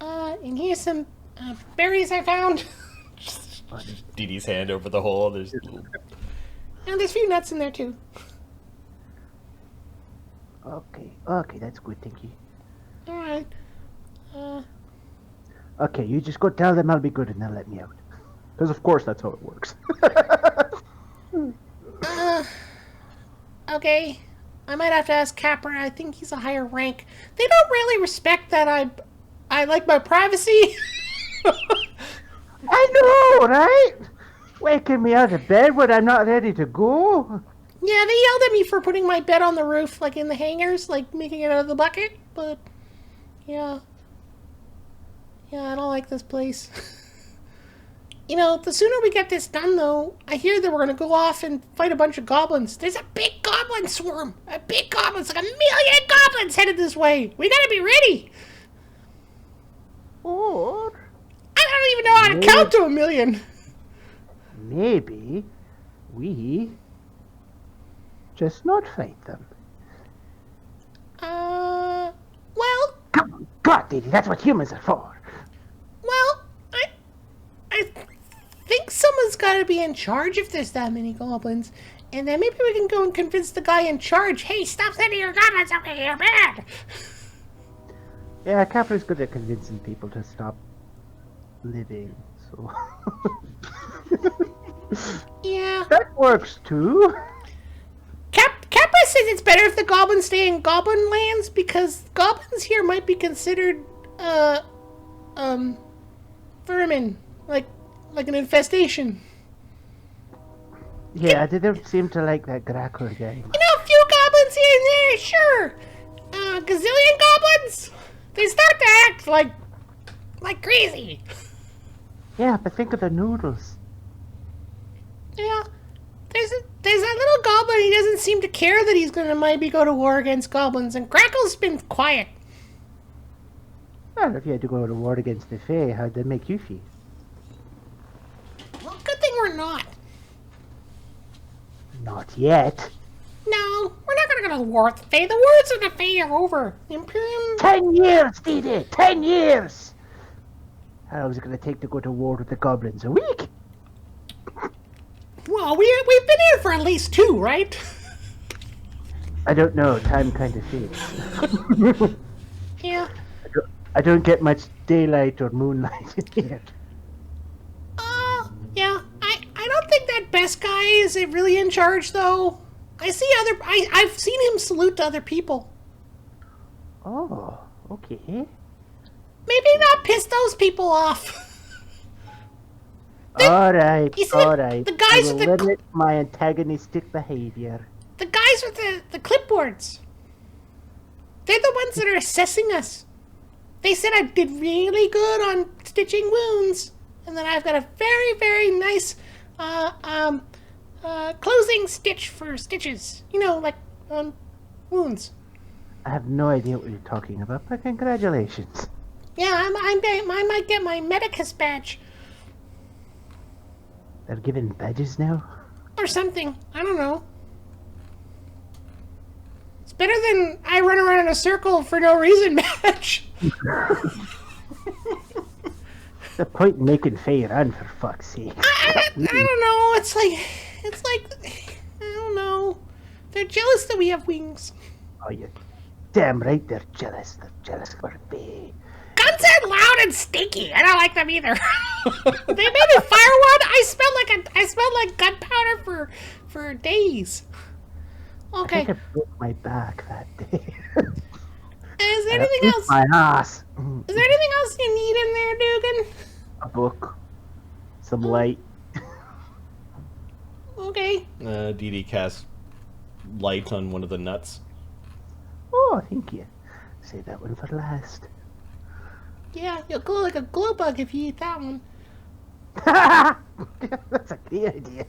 And here's some berries I found. Just Dee Dee's hand over the hole. There's And there's a few nuts in there, too. Okay, that's good, thank you. Alright. Okay, you just go tell them I'll be good and they'll let me out. Because of course that's how it works. Okay. I might have to ask Capra. I think he's a higher rank. They don't really respect that I like my privacy. I know, right? Waking me out of bed when I'm not ready to go. Yeah, they yelled at me for putting my bed on the roof, like in the hangars, like making it out of the bucket, but yeah. Yeah, I don't like this place. You know, the sooner we get this done, though, I hear that we're going to go off and fight a bunch of goblins. There's a big goblin swarm. A big goblin. It's like 1,000,000 goblins headed this way. We got to be ready. Or I don't even know how to count to 1,000,000. maybe we just not fight them. Well, Come on, God, Dee Dee, that's what humans are for. well, I think someone's got to be in charge if there's that many goblins. And then maybe we can go and convince the guy in charge, hey, stop sending your goblins over here, bad. Yeah, Capra's good at convincing people to stop living, so... Yeah. That works too. Capra says it's better if the goblins stay in goblin lands because goblins here might be considered, vermin. Like an infestation. Yeah, they don't seem to like that Grakkel guy. You know, a few goblins here and there, sure. Gazillion goblins? They start to act like crazy. Yeah, but think of the noodles. Yeah. There's that little goblin, he doesn't seem to care that he's gonna maybe go to war against goblins, and Grakkel's been quiet. Well, if you had to go to war against the Fae, how'd that make you feel? Well, good thing we're not. Not yet. No, we're not gonna go to war with the Fae. The wars of the Fae are over. The Imperium... 10 years, Dee Dee! 10 years! How long is it going to take to go to war with the goblins? A week? Well, we've been here for at least 2, right? I don't know. Time kind of fades. Yeah. I don't get much daylight or moonlight in here. Yeah. I don't think that best guy is really in charge, though. I've seen him salute to other people. Oh, okay. Maybe not piss those people off. Alright, you see alright. the guys I will with the limit my antagonistic behavior. The guys with the clipboards. They're the ones that are assessing us. They said I did really good on stitching wounds. And that I've got a very, very nice closing stitch for stitches. You know, like wounds. I have no idea what you're talking about, but congratulations. Yeah, I might get my Medicus badge. They're giving badges now? Or something. I don't know. It's better than I run around in a circle for no reason badge. The point in making Faye run, for fuck's sake. I don't know. It's like, I don't know. They're jealous that we have wings. Oh, you're damn right they're jealous. They're jealous for me. Guns are loud and stinky. I don't like them either. They made me fire one. I smelled like gunpowder for days. Okay. I think I broke my back that day. Is there anything else? My ass. Is there anything else you need in there, Duggan? A book. Some light. Okay. Dee Dee casts light on one of the nuts. Oh, thank you. Save that one for last. Yeah, you'll glow like a glow bug if you eat that one. That's a great idea.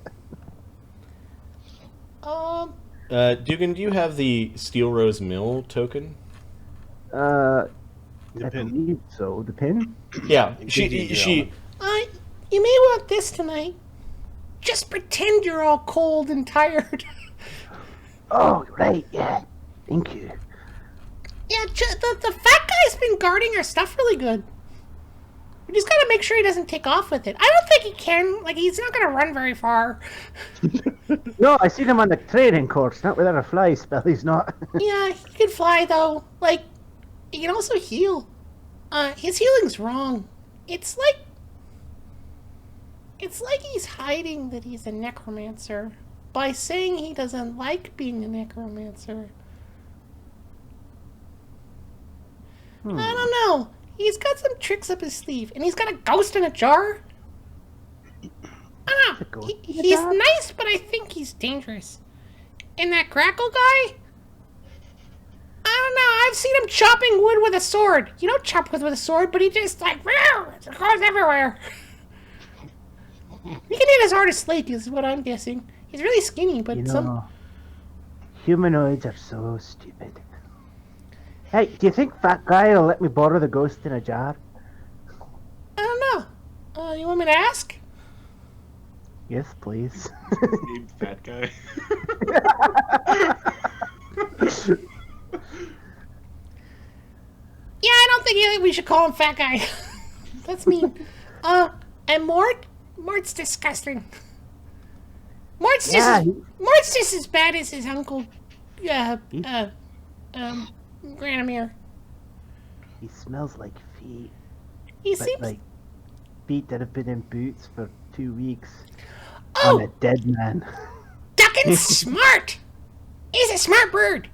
Duggan, do you have the Steel Rose Mill token? I pin. believe so. The pin? Yeah, she. You may want this tonight. Just pretend you're all cold and tired. Oh, right, yeah. Thank you. Yeah, the fat guy's been guarding our stuff really good. We just gotta make sure he doesn't take off with it. I don't think he can. Like, he's not gonna run very far. No, I seen him on the training course, not without a fly spell, he's not. Yeah, he can fly, though. Like, he can also heal. His healing's wrong. It's like he's hiding that he's a necromancer by saying he doesn't like being a necromancer. I don't know. He's got some tricks up his sleeve, and he's got a ghost in a jar. I don't know. He's nice, but I think he's dangerous. And that Grakkel guy? I don't know. I've seen him chopping wood with a sword. You don't chop wood with a sword, but he just like, it goes everywhere. He can hit as hard as Slate, is what I'm guessing. He's really skinny, but humanoids are so stupid. Hey, do you think Fat Guy will let me borrow the ghost in a jar? I don't know. You want me to ask? Yes, please. Named Fat Guy. Yeah, I don't think we should call him Fat Guy. That's mean. And Mort's disgusting. Mort's just as bad as his uncle, Granamir. He smells like feet. He but seems like feet that have been in boots for 2 weeks. Oh! On a dead man. Duggan's smart! He's a smart bird.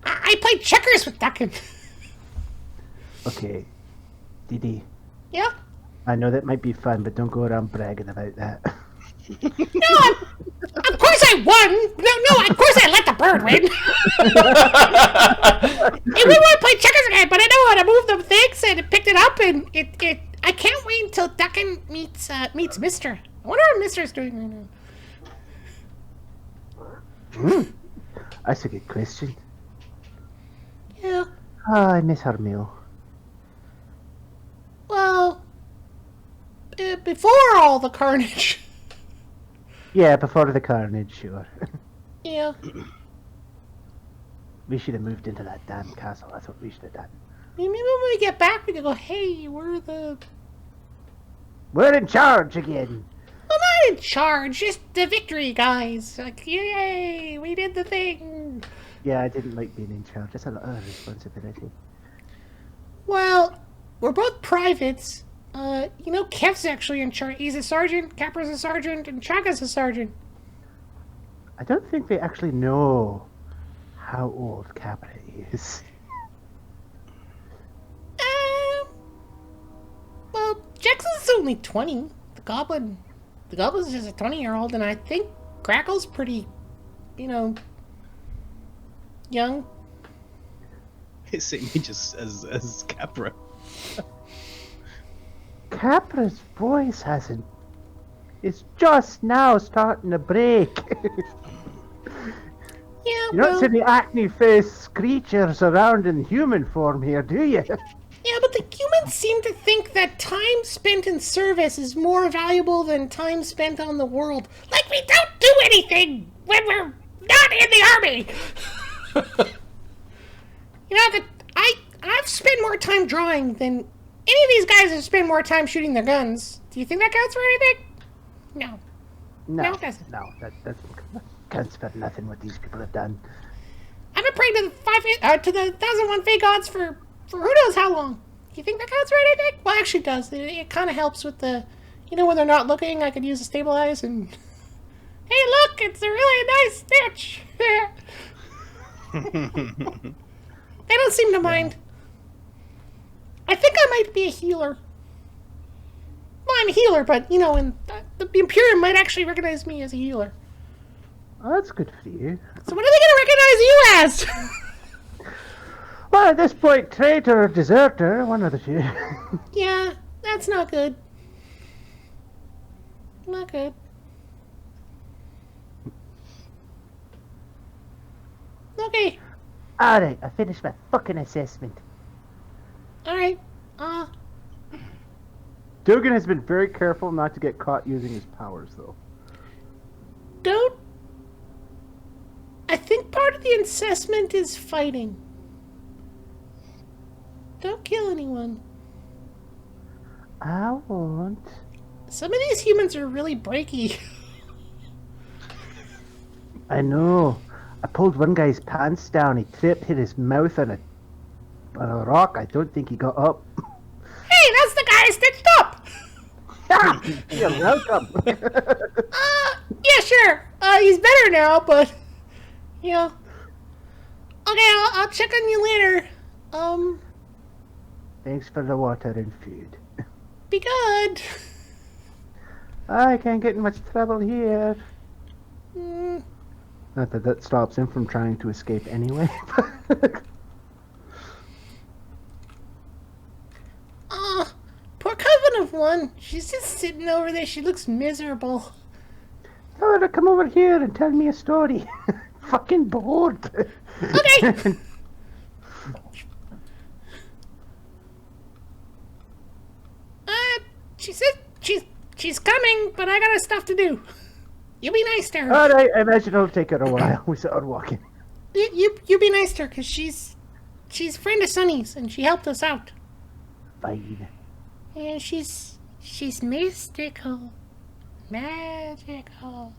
I played checkers with Duggan. Okay, Dee Dee. Yeah? I know that might be fun, but don't go around bragging about that. No, of course I won! No, of course I let the bird win! And we want to play checkers again, but I know how to move them things, and it picked it up, and I can't wait until Duggan meets Mr. I wonder what Mr.'s doing right now. That's a good question. Yeah. I miss her meal. Well, before all the carnage. Yeah, before the carnage, sure. Yeah. We should have moved into that damn castle. That's what we should have done. Maybe when we get back, we can go, hey, we're in charge again. Well, not in charge, just the victory, guys. Like, yay, we did the thing. Yeah, I didn't like being in charge. That's a lot of responsibility. Well, we're both privates. Kev's actually in charge. He's a sergeant, Capra's a sergeant, and Chagga's a sergeant. I don't think they actually know how old Capra is. Well, Jex is only 20. The Goblin's just a 20-year-old, and I think Grakkel's pretty, young. Same age as Capra. Capra's voice hasn't. It's just now starting to break. Yeah, You don't see the acne-faced screechers around in human form here, do you? Yeah, but the humans seem to think that time spent in service is more valuable than time spent on the world. Like we don't do anything when we're not in the army. I've spent more time drawing than any of these guys have spent more time shooting their guns. Do you think that counts for anything? No. No, it doesn't. No, that counts for nothing what these people have done. I've been praying to the 1001 Fey gods for who knows how long. Do you think that counts for anything? Well, actually it does. It kind of helps with the, when they're not looking, I could use a stabilize and, hey, look, it's a really nice stitch. They don't seem to mind. I think I might be a healer. Well, I'm a healer, but, and the Imperium might actually recognize me as a healer. Oh, that's good for you. So what are they going to recognize you as? Well, at this point, traitor or deserter, one of the two. Yeah, that's not good. Not good. Okay. Alright, I finished my fucking assessment. Alright. Duggan has been very careful not to get caught using his powers, though. Don't... I think part of the assessment is fighting. Don't kill anyone. I won't. Some of these humans are really breaky. I know. I pulled one guy's pants down. He tripped, hit his mouth on a rock. I don't think he got up. Hey, that's the guy I stitched up! Ah, you're welcome. Yeah, sure. He's better now, but... Yeah. Okay, I'll check on you later. Thanks for the water and food. Be good. I can't get in much trouble here. Mm, Not that that stops him from trying to escape anyway. poor Coven-of-One. She's just sitting over there. She looks miserable. Tell her to come over here and tell me a story. Fucking bored. Okay. She said she's coming, but I got stuff to do. You be nice to her. Alright, I imagine it'll take her a while. We start walking. You be nice to her, because she's a friend of Sunny's, and she helped us out. Fine. And she's mystical. Magical.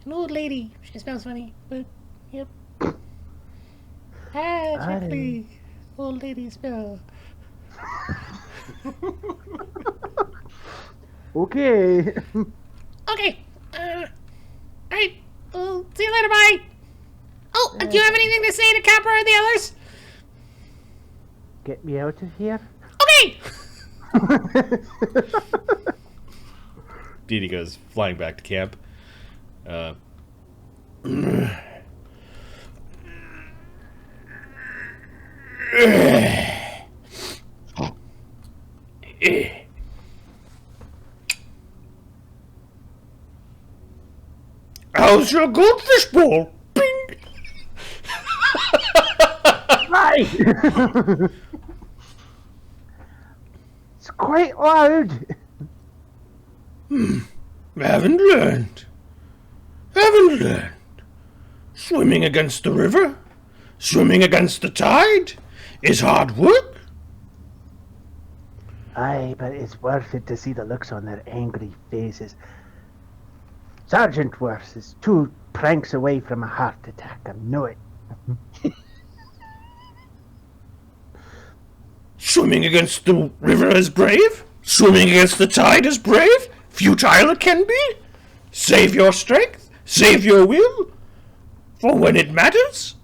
An old lady. She smells funny, but, yep. Magically. Old lady smell. Okay. Okay. Alright. We'll see you later, bye. Oh, do you have anything to say to Capra or the others? Get me out of here. Okay! Dee Dee goes flying back to camp. How's your goldfish bowl? Bing! Right! It's quite loud. Haven't learned. Haven't learned. Swimming against the river, swimming against the tide, is hard work. Aye, but it's worth it to see the looks on their angry faces. Sergeant Worth is 2 pranks away from a heart attack. I know it. Swimming against the river is brave. Swimming against the tide is brave. Futile it can be. Save your strength. Save your will. For when it matters.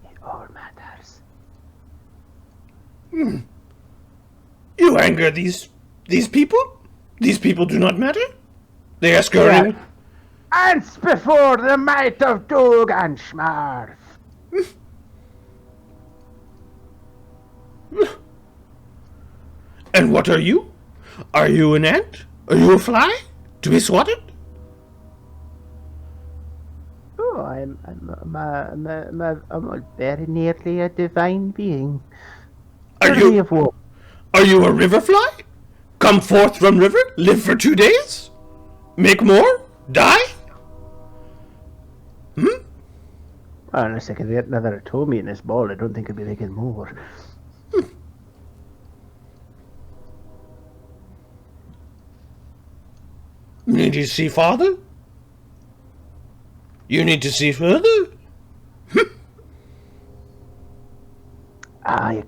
It all matters. You anger these people? These people do not matter? They are scurrying. Ants before the might of Dugganschmirph. And what are you? Are you an ant? Are you a fly? To be swatted? Oh, I'm very nearly a divine being. Are you a river fly? Come forth from river, live for 2 days? Make more? Die? Well, unless I could get another Tommy in this ball, I don't think I'd be making more. You need to see farther? You need to see further? You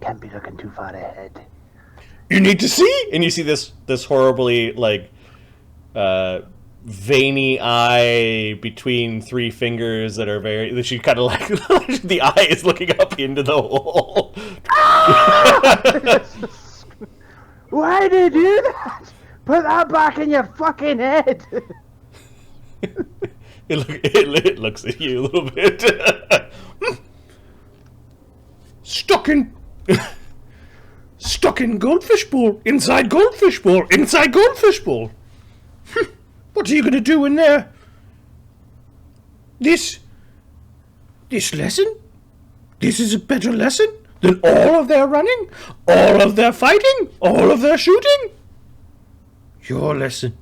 can't be looking too far ahead. You need to see? And you see this horribly, like, veiny eye between 3 fingers that are very... She kind of like... the eye is looking up into the hole. Why did you do that? Put that back in your fucking head! It looks at you a little bit. Stuck in goldfish bowl. Inside goldfish bowl. Inside goldfish bowl. What are you going to do in there? This lesson? This is a better lesson than all of their running, all of their fighting, all of their shooting. Your lesson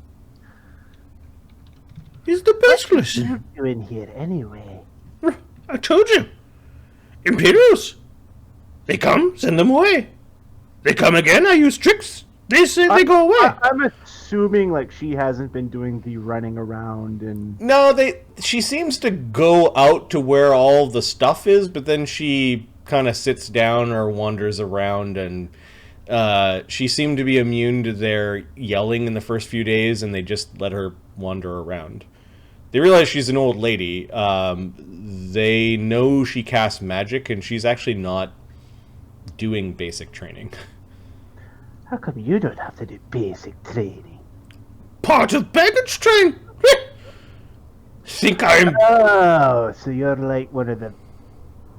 is the best lesson. You're in here anyway. I told you. Imperials. They come, send them away. They come again, I use tricks. They say they go away. I'm assuming like she hasn't been doing the running around and... No, she seems to go out to where all the stuff is, but then she kind of sits down or wanders around, and she seemed to be immune to their yelling in the first few days, and they just let her wander around. They realize she's an old lady. They know she casts magic, and she's actually not doing basic training. How come you don't have to do basic training? Part of baggage train. Think I'm... Oh, so you're like one of the...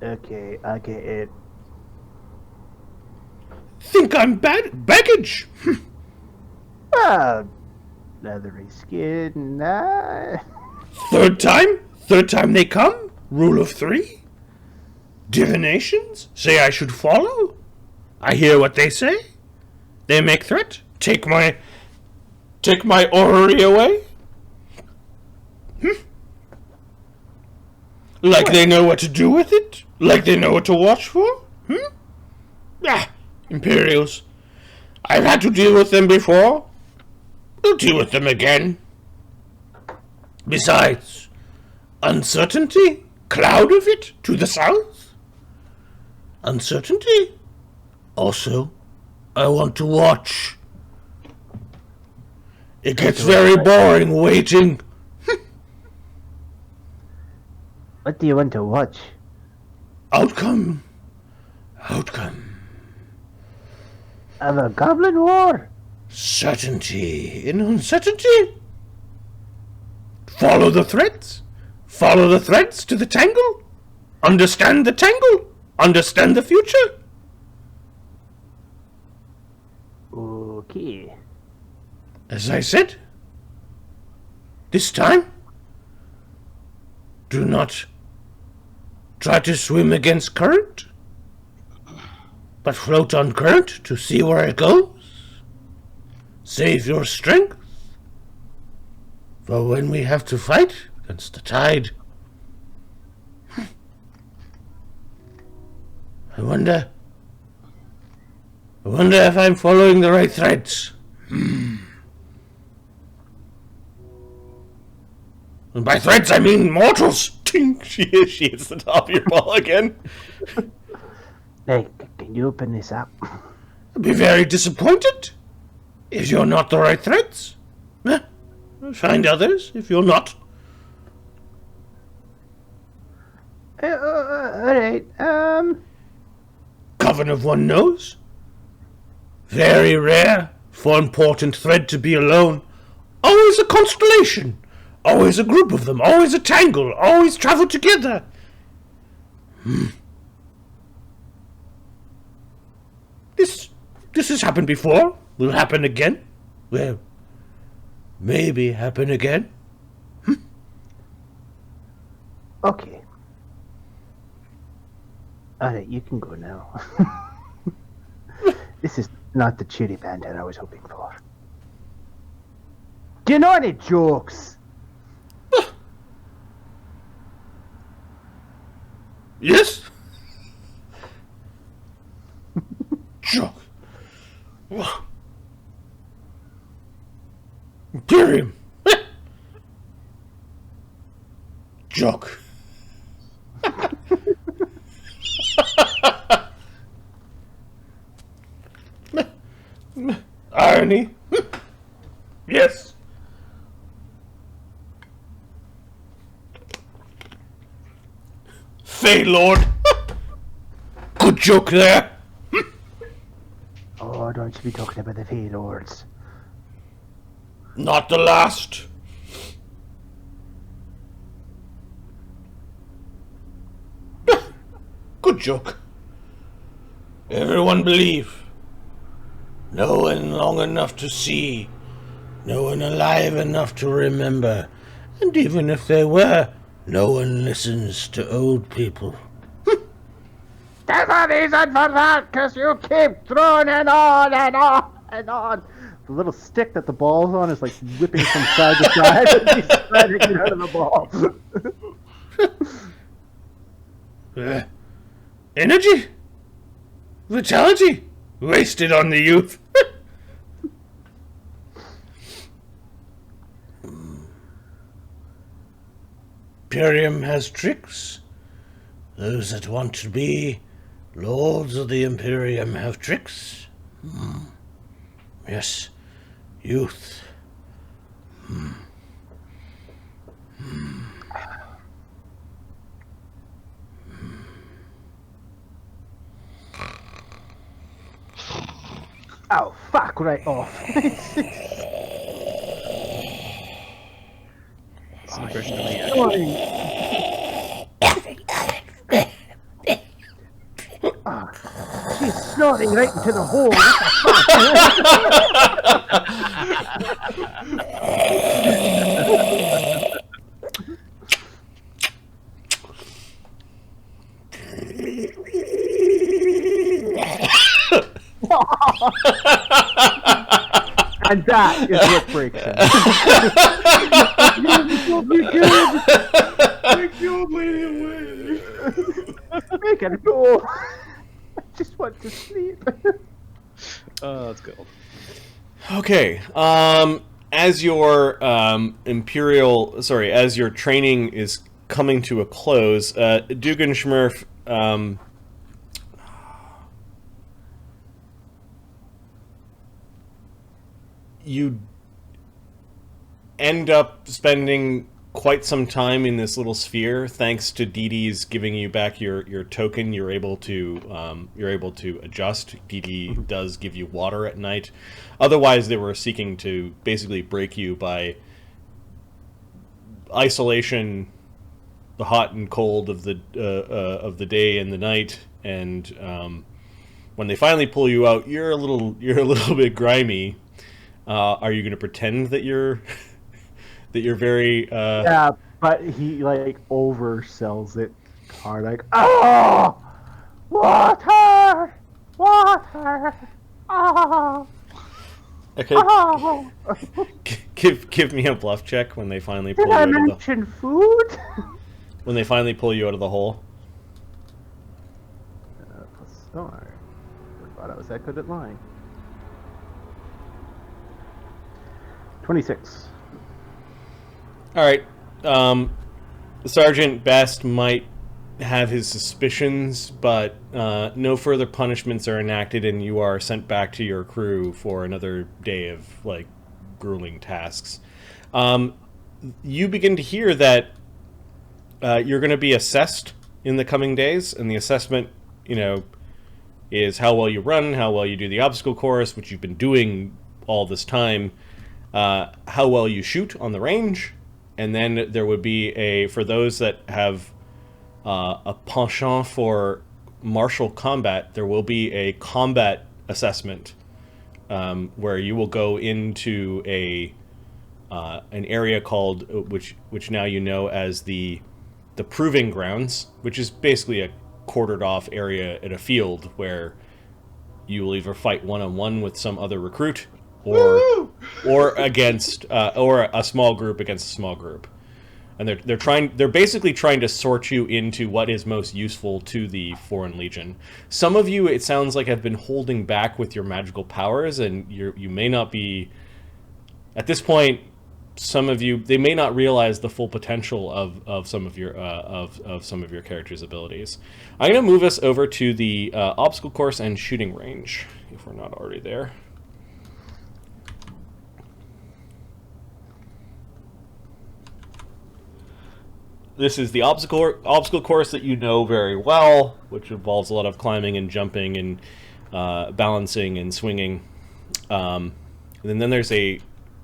Okay, I get it. Think I'm baggage. Well, leathery skin, Third time they come. Rule of 3. Divinations. Say I should follow. I hear what they say. They make threat. Take my orrery away. Like they know what to do with it. Like they know what to watch for. Imperials. I've had to deal with them before. We'll deal with them again. Besides, uncertainty, cloud of it to the south. Uncertainty. Also, I want to watch. It gets very boring waiting. What do you want to watch? Outcome. Of a goblin war? Certainty in uncertainty. Follow the threads. Follow the threads to the tangle. Understand the tangle. Understand the future. Okay. As I said, this time, do not try to swim against current, but float on current to see where it goes. Save your strength for when we have to fight against the tide. I wonder if I'm following the right threads. And by threads, I mean mortals. Tink, she hits the top of your ball again. Hey, can you open this up? I'll be very disappointed if you're not the right threads. Find others if you're not. Alright, Coven-of-One knows. Very rare for important thread to be alone. Always a constellation. Always a group of them. Always a tangle. Always travel together. This has happened before. Will happen again. Well, maybe happen again. Okay. Alright, you can go now. This is not the cheery banter I was hoping for. Do you know any jokes? Yes? Joke. Imperium. Joke. Irony. Yes. Fey Lord. Good joke there. Oh, don't you be talking about the Fey Lords. Not the last. Good joke. Everyone believe. No one long enough to see. No one alive enough to remember. And even if they were, no one listens to old people. There's a reason for that, because you keep throwing it on and on and on. The little stick that the ball's on is like whipping from side to side. He's trying to get out of the ball. Energy? Vitality? Wasted on the youth. Imperium has tricks. Those that want to be lords of the Imperium have tricks. Yes, youth. Oh, fuck, right off. That's an impression of me. She's snorting right into the hole. And that is what breaks him. Make it go. I just want to sleep. Oh, that's good. Okay. As your as your training is coming to a close, Dugganschmirph, you end up spending quite some time in this little sphere. Thanks to Dee Dee's giving you back your token, you're able to adjust. Dee Dee does give you water at night. Otherwise, they were seeking to basically break you by isolation, the hot and cold of the day and the night, and when they finally pull you out, you're a little bit grimy. Are you going to pretend that you're very Yeah, but he like oversells it hard, like, oh, water, oh. Okay. Oh. Give me a bluff check when they finally pull Did you I out of mention food? when they finally pull you out of the hole. Sorry, I thought I was that good at lying. 26. All right. Sergeant Best might have his suspicions, but no further punishments are enacted, and you are sent back to your crew for another day of like grueling tasks. You begin to hear that you're going to be assessed in the coming days, and the assessment, is how well you run, how well you do the obstacle course, which you've been doing all this time, how well you shoot on the range, and then there would be for those that have a penchant for martial combat, there will be a combat assessment where you will go into an area called, which now you know as the proving grounds, which is basically a quartered off area in a field where you will either fight one-on-one with some other recruit or against or a small group against a small group. And they're basically trying to sort you into what is most useful to the Foreign Legion. Some of you, it sounds like, have been holding back with your magical powers, and you may not be at this point. Some of you, they may not realize the full potential of some of your some of your characters' abilities. I'm going to move us over to the obstacle course and shooting range, if we're not already there. This is the obstacle course that you know very well, which involves a lot of climbing and jumping and balancing and swinging. And then there's a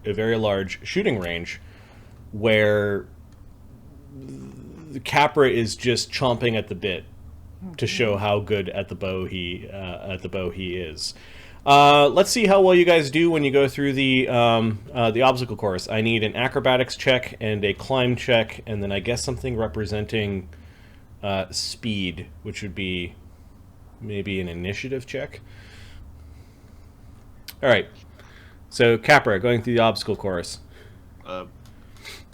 large shooting range where the Capra is just chomping at the bit to show how good at the bow he is. Let's see how well you guys do when you go through the obstacle course. I need an acrobatics check and a climb check, and then I guess something representing speed, which would be maybe an initiative check. All right. So Capra, going through the obstacle course.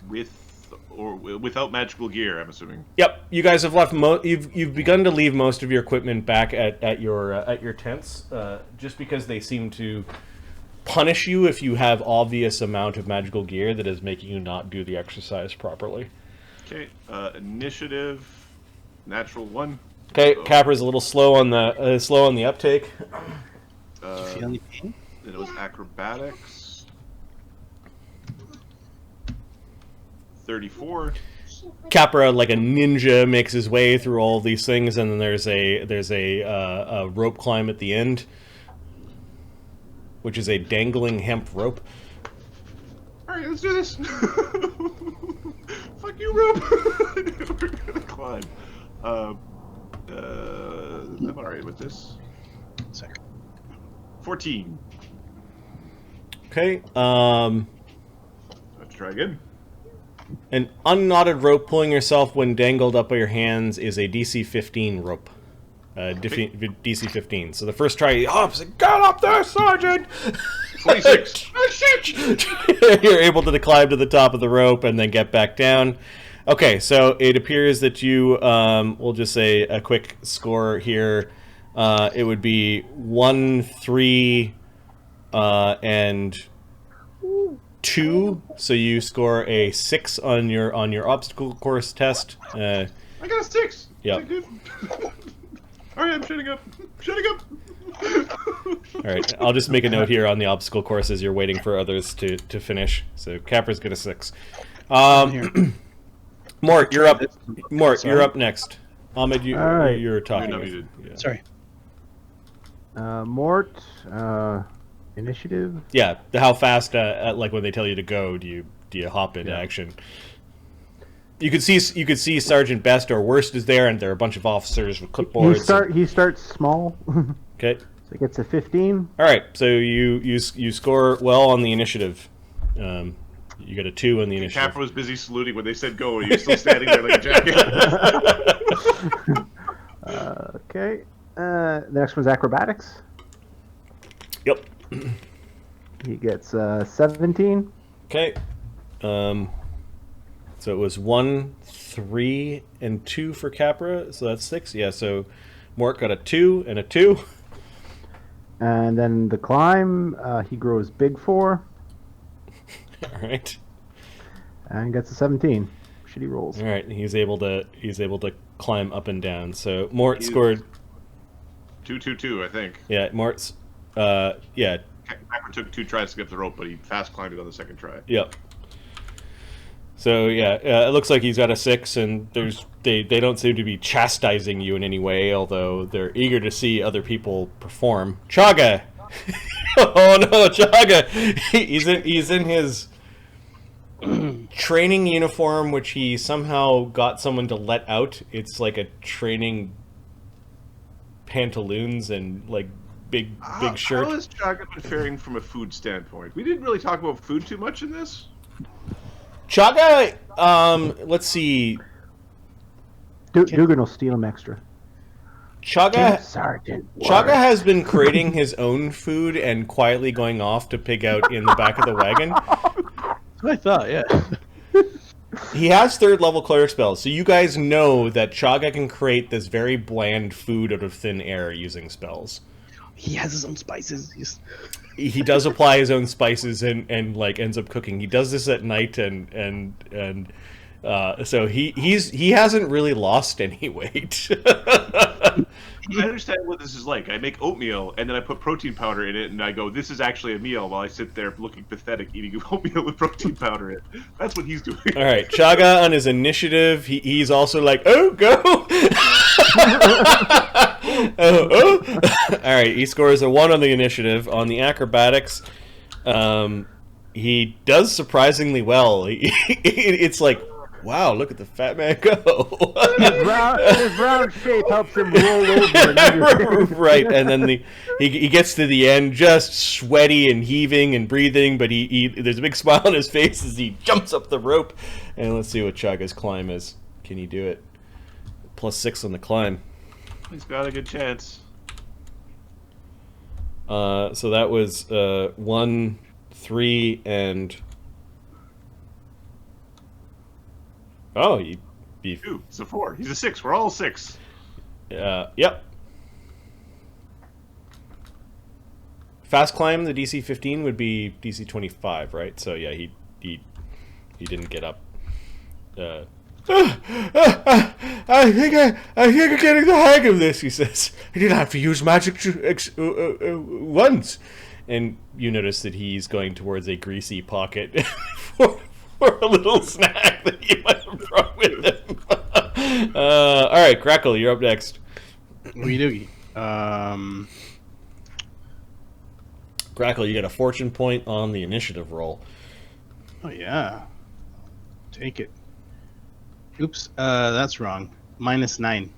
With or without magical gear, I'm assuming. Yep, you guys have left. You've begun to leave most of your equipment back at your tents, just because they seem to punish you if you have obvious amount of magical gear that is making you not do the exercise properly. Okay, initiative, natural 1. Okay, Capra's a little slow on the uptake. Do you feel any pain? Then it was acrobatics. 34. Capra, like a ninja, makes his way through all these things, and then there's a rope climb at the end, which is a dangling hemp rope. All right, let's do this. Fuck you, rope. We're gonna climb. I'm all right with this. Second. 14. Okay. Let's try again. An unknotted rope pulling yourself when dangled up by your hands is a DC 15 rope. DC 15. So the first try, he hops and get up there, Sergeant! 26. Oh, shit! You're able to climb to the top of the rope and then get back down. Okay, so it appears that you, we'll just say a quick score here. It would be 1, 3, and 2. So you score a 6 on your obstacle course test. I got a 6. Yeah. All right, I'm shutting up. Shutting up. All right, I'll just make a note here on the obstacle course as you're waiting for others to finish. So Capra's got a 6. Mort, you're up. Mort, you're up next. Ahmed, right. you're talking. Yeah. Sorry. Mort, initiative. Yeah, how fast? Like when they tell you to go, do you hop into action? You could see Sergeant Best or Worst is there, and there are a bunch of officers with clipboards. He starts small. Okay. So he gets a 15. All right. So you score well on the initiative. You got a 2 on the initiative. Capra was busy saluting when they said go, and you're still standing there like a jackass. Okay. The next one's acrobatics. Yep. He gets 17. Okay. So it was 1, 3, and 2 for Capra, so that's 6. Yeah, so Mort got a 2 and a 2. And then the climb, he grows big for. All right. And gets a 17. Shitty rolls. All right, he's able to climb up and down. So Mort scored 2, 2, 2, I think. Yeah, Mort's yeah. Capra took 2 tries to get up the rope, but he fast climbed it on the second try. Yep. So yeah, it looks like he's got a 6, and they don't seem to be chastising you in any way, although they're eager to see other people perform. Chagga! Oh no, Chagga! He's in his training uniform, which he somehow got someone to let out. It's like a training pantaloons and like big shirt. How is Chagga been faring from a food standpoint? We didn't really talk about food too much in this. Chagga, let's see. Duggan will steal him extra. Sergeant. Chagga has been creating his own food and quietly going off to pig out in the back of the wagon. That's what I thought, yeah. He has 3rd level cleric spells, so you guys know that Chagga can create this very bland food out of thin air using spells. He has his own spices. He does apply his own spices and like ends up cooking. He does this at night and so he hasn't really lost any weight. I understand what this is like. I make oatmeal and then I put protein powder in it, and I go, "This is actually a meal." While I sit there looking pathetic, eating oatmeal with protein powder in it. That's what he's doing. All right, Chagga on his initiative, he's also like, "Oh, go!" All right, he scores a 1 on the initiative. On the acrobatics, he does surprisingly well. It's like, wow, look at the fat man go. His round shape helps him roll over. And understand. Right, and then he gets to the end just sweaty and heaving and breathing, but he there's a big smile on his face as he jumps up the rope. And let's see what Chagga's climb is. Can he do it? +6 on the climb. He's got a good chance. So that was 1, 3, and he 2. It's a 4. He's a 6. We're all 6. Yep. Fast climb, the DC 15 would be DC 25, right? So yeah, he didn't get up. I think I'm getting the hang of this, he says. I didn't have to use magic once. And you notice that he's going towards a greasy pocket for a little snack that he might have brought with him. All right, Grakkel, you're up next. Doogie. Grakkel, you get a fortune point on the initiative roll. Oh yeah. Take it. Oops, that's wrong. -9.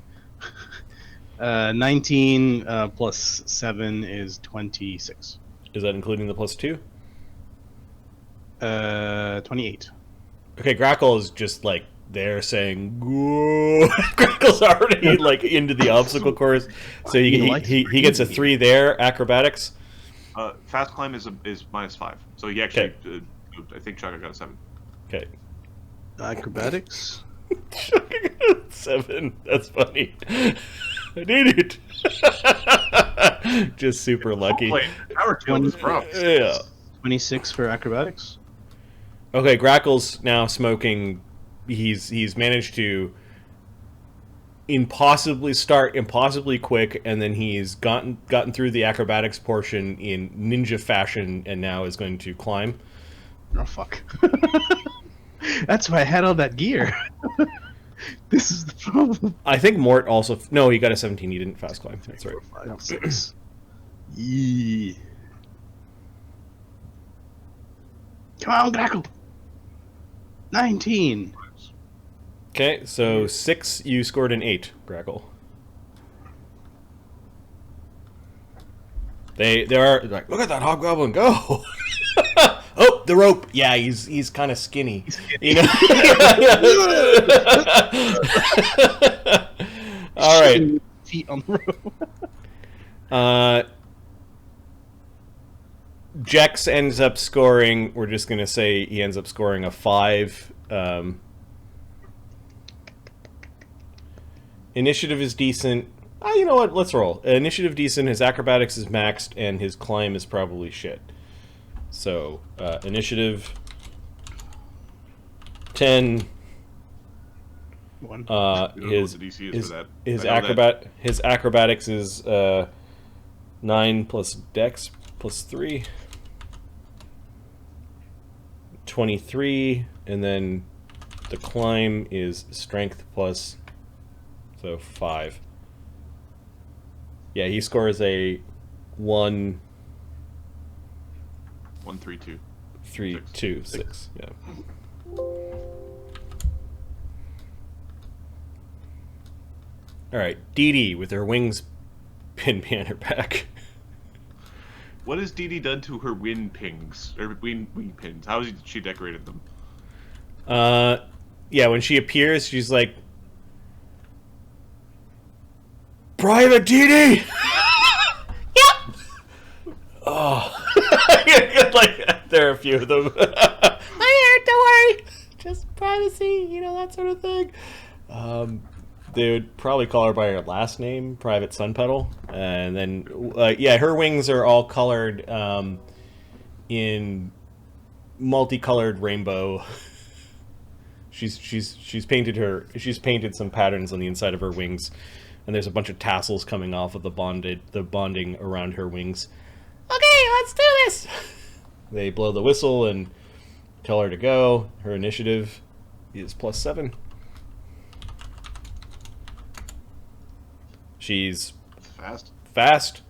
19 plus 7 is 26. Is that including the +2? 28. Okay, Grakkel is just like there saying, "Whoa." Grakkel's already like into the obstacle course, so he gets a 3 there. Acrobatics. Fast climb is -5, so he actually, I think Chagga got a 7. Okay. Acrobatics. 7. That's funny. I need it. Just super lucky. Power kill is rough. Yeah. 26 for acrobatics. Okay, Grakkel's now smoking. He's managed to impossibly quick, and then he's gotten through the acrobatics portion in ninja fashion, and now is going to climb. Oh fuck! That's why I had all that gear. This is the problem. I think Mort also. No, he got a 17. He didn't fast climb. That's right. 5, 6. Yeah. Come on, Grakkel. 19. Okay, so 6. You scored an 8, Grakkel. They are like, look at that hobgoblin go. Oh, the rope. Yeah, he's kind of skinny. You know. All right. Feet on the rope. Jex ends up scoring. We're just gonna say he ends up scoring a 5. Initiative is decent. You know what? Let's roll. Initiative decent. His acrobatics is maxed, and his climb is probably shit. So initiative 10. 1. His acrobatics is 9 plus dex plus 3. 23, and then the climb is strength plus, so 5. Yeah, he scores a 1 3 2 3 2 6. Yeah. All right, Dee Dee with her wings pinned behind her back. What has Dee Dee done to her wing pins? Or wing pins? How has she decorated them? Yeah, when she appears, she's like, Private Dee Dee! Yep. Oh. Like, there are a few of them. Hi, don't worry. Just privacy, that sort of thing. They would probably call her by her last name, Private Sunpetal. And then, yeah, her wings are all colored in multicolored rainbow. She's painted some patterns on the inside of her wings, and there's a bunch of tassels coming off of the bonding around her wings. Okay, let's do this. They blow the whistle and tell her to go. Her initiative is +7. She's fast.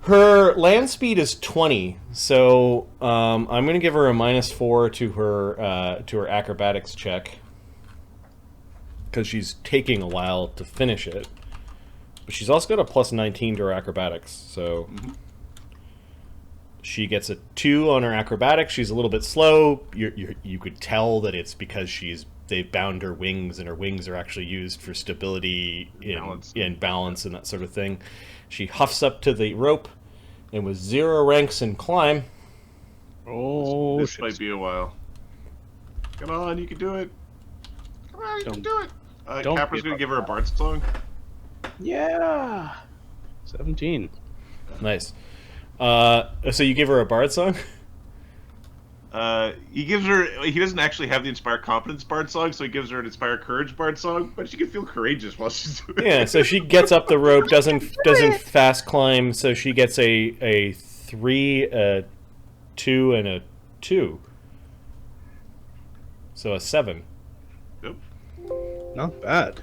Her land speed is 20, so I'm going to give her a -4 to her acrobatics check because she's taking a while to finish it. But she's also got a +19 to her acrobatics, so she gets a 2 on her acrobatics. She's a little bit slow. You could tell that it's because they've bound her wings, and her wings are actually used for stability in balance and that sort of thing. She huffs up to the rope, and with 0 ranks in climb... Oh, this might be a while. Come on, you can do it. Come on, you can do it. Capra's going to give her a Bard's song. Yeah. 17. Nice. So you give her a bard song? He doesn't actually have the Inspire Competence Bard song, so he gives her an Inspire Courage Bard song, but she can feel courageous while she's doing it. Yeah, so she gets up the rope, doesn't fast climb, so she gets a 3, a 2, and a 2. So a 7. Yep. Not bad.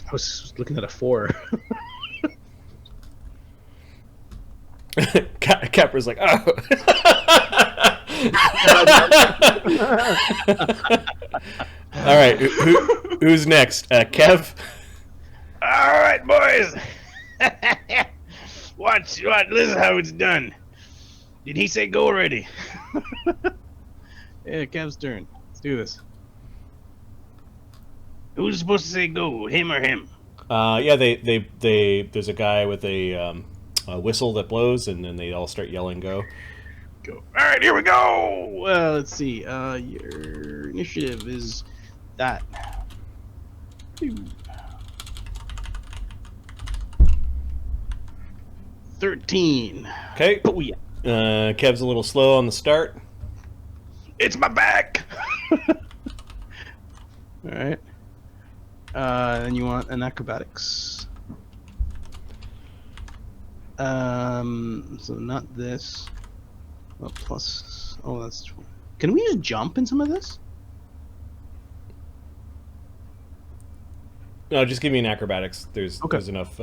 I was looking at a 4. Capra's like, oh. All right, who's next? Kev? All right, boys. Watch. This is how it's done. Did he say go already? Yeah, Kev's turn. Let's do this. Who's supposed to say go? Him or him? Yeah, there's a guy with a whistle that blows, and then they all start yelling go. Go. All right, here we go. Well, let's see. Your initiative is that. 13. Okay. Oh yeah. Kev's a little slow on the start. It's my back. All right. Then you want an acrobatics. So not this. Well, plus. Oh, that's 20. Can we just jump in some of this? No, just give me an acrobatics. There's Okay. there's enough.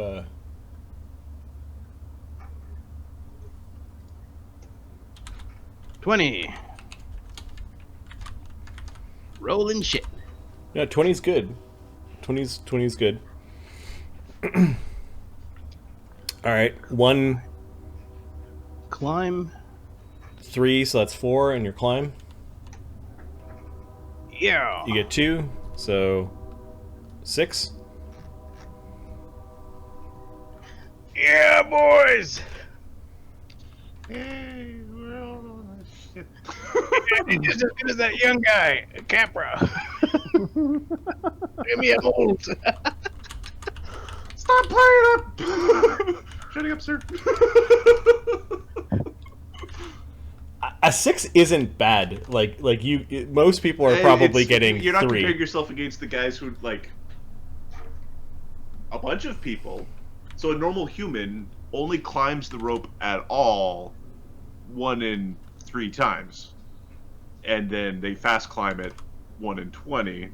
20. Rolling shit. Yeah, 20's good. 20's good. All right, 1, Climb. 3, so that's 4, and your climb. Yeah. You get 2, so 6. Yeah, boys. Hey, we're all on that shit. You're just as good as that young guy, Capra. Give me a hold. Stop playing up! Shutting up, sir. A 6 isn't bad. Like most people are probably getting You're not 3. comparing yourself against the guys who, like, a bunch of people. So a normal human only climbs the rope at all 1 in 3 times. And then they fast climb it 1 in 20.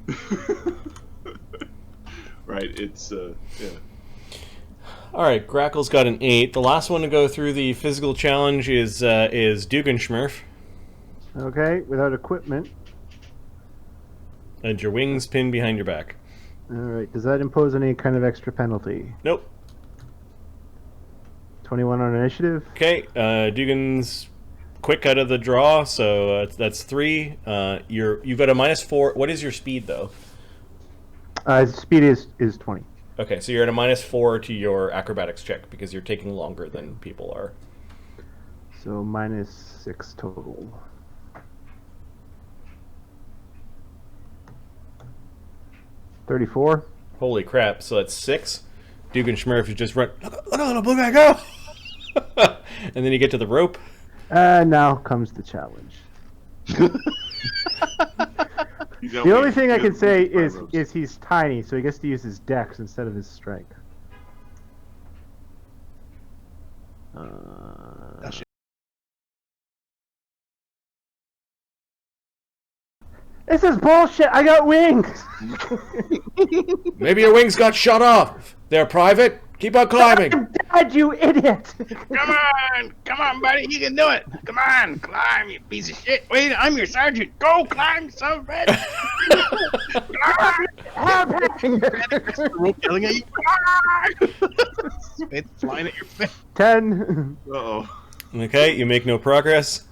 Right, it's, yeah. All right, Grakkel's got an 8. The last one to go through the physical challenge is Dugganschmirph. Okay, without equipment. And your wings pinned behind your back. All right, does that impose any kind of extra penalty? Nope. 21 on initiative. Okay, Duggan's quick out of the draw, so that's 3. You've got a -4. What is your speed though? Speed is 20. Okay, so you're at a -4 to your acrobatics check because you're taking longer than people are. So -6 total. $34. Holy crap! So that's 6. Dugganschmirph is just run. Look, little blue guy, go! And then you get to the rope. Now comes the challenge. The only thing I can say is he's tiny, so he gets to use his dex instead of his strength. This is bullshit! I got wings! Maybe your wings got shut off. They're private. Keep on climbing. God, you idiot! Come on, buddy, you can do it. Come on, climb, you piece of shit. Wait, I'm your sergeant. Go climb, son of a bitch. Climb. Help me! The rope yelling at you. Climb. Spit flying at your face. 10. Uh-oh. Okay, you make no progress.